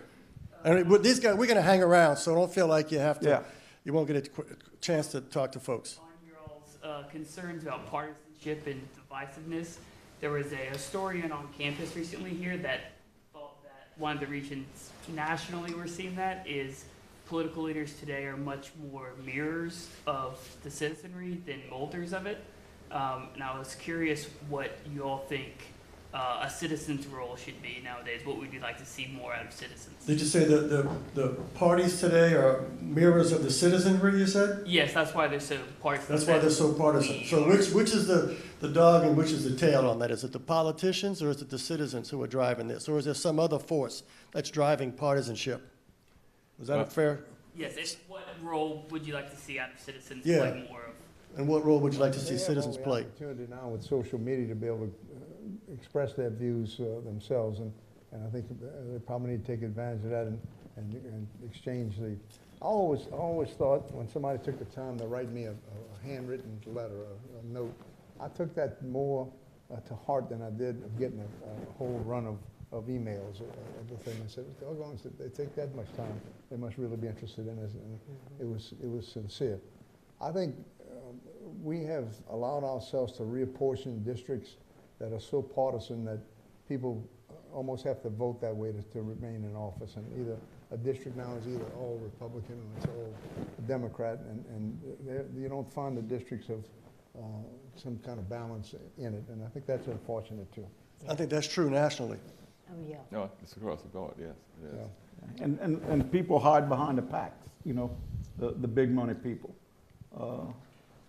And these guys, we're going to hang around, so don't feel like you have to. Yeah. You won't get a chance to talk to folks. On your all's concerns about partisanship and divisiveness, there was a historian on campus recently here that thought that one of the reasons nationally we're seeing that is political leaders today are much more mirrors of the citizenry than molders of it. And I was curious what you all think a citizen's role should be nowadays. What would you like to see more out of citizens? Did you say the parties today are mirrors of the citizenry, you said? Yes, that's why they're so partisan. That's why they're so partisan. So which is the dog and which is the tail on that? Is it the politicians or is it the citizens who are driving this? Or is there some other force that's driving partisanship? Was that fair? Yes, what role would you like to see out of citizens Yeah. play more of? And what role would you like to see citizens play? They have opportunity now with social media to be able to express their views themselves, and I think they probably need to take advantage of that and exchange I always thought when somebody took the time to write me a handwritten letter, a note, I took that more to heart than I did of getting a whole run of emails of the thing. I said, doggone, they take that much time, they must really be interested in us, and it was sincere. I think we have allowed ourselves to reapportion districts that are so partisan that people almost have to vote that way to remain in office, and either a district now is either all Republican or it's all Democrat, and you don't find the districts of some kind of balance in it, and I think that's unfortunate too. I think that's true nationally. Oh, yeah. No, it's across the board, yes, it is. Yeah. And people hide behind the PACs, you know, the big money people.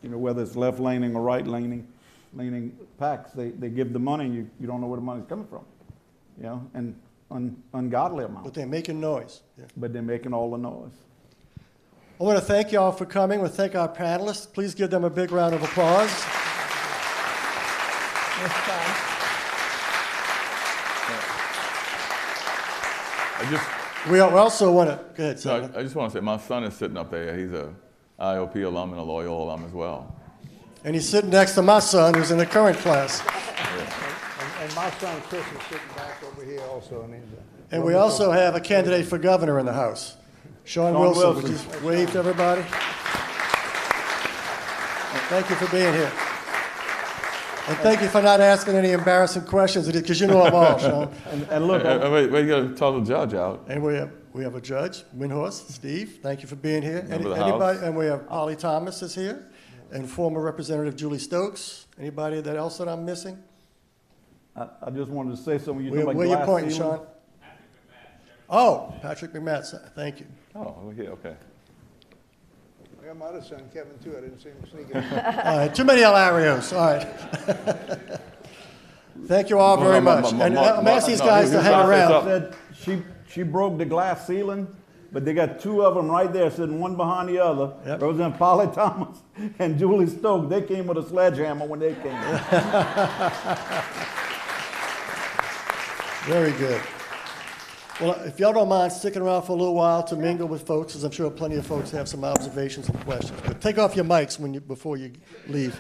You know, whether it's left-leaning or right-leaning PACs, they give the money, and you don't know where the money's coming from, you know, and ungodly amounts. But they're making noise. Yeah. But they're making all the noise. I want to thank you all for coming. I want to thank our panelists. Please give them a big round of applause. We also want to, go ahead, Senator. I just want to say, my son is sitting up there. He's a IOP alum and a Loyola alum as well. And he's sitting next to my son, who's in the current class. And my son Chris is sitting back over here also. And we also have a candidate for governor in the House, Sean Wilson. Would you wave to everybody? Thank you for being here. And thank you for not asking any embarrassing questions, because you know them all, Sean. And look, we got to talk the judge out. And we have a judge, Windhorst, Steve. Thank you for being here. Member of the Anybody? House. And we have Ollie Thomas is here, and former Representative Julie Stokes. Anybody else that I'm missing? I just wanted to say something. Where you pointing, Sean? Oh, Patrick McMatt. Thank you. Oh, we're here. Okay. I got my other son Kevin too. I didn't see him sneaking. All right, too many Alarios. All right. Thank you all very much. And I'm asking these guys to hang around. Said she broke the glass ceiling, but they got two of them right there sitting one behind the other. Yep. Representative Polly Thomas and Julie Stokes. They came with a sledgehammer when they came. Very good. Well, if y'all don't mind sticking around for a little while to mingle with folks, because I'm sure plenty of folks have some observations and questions. But take off your mics before you leave.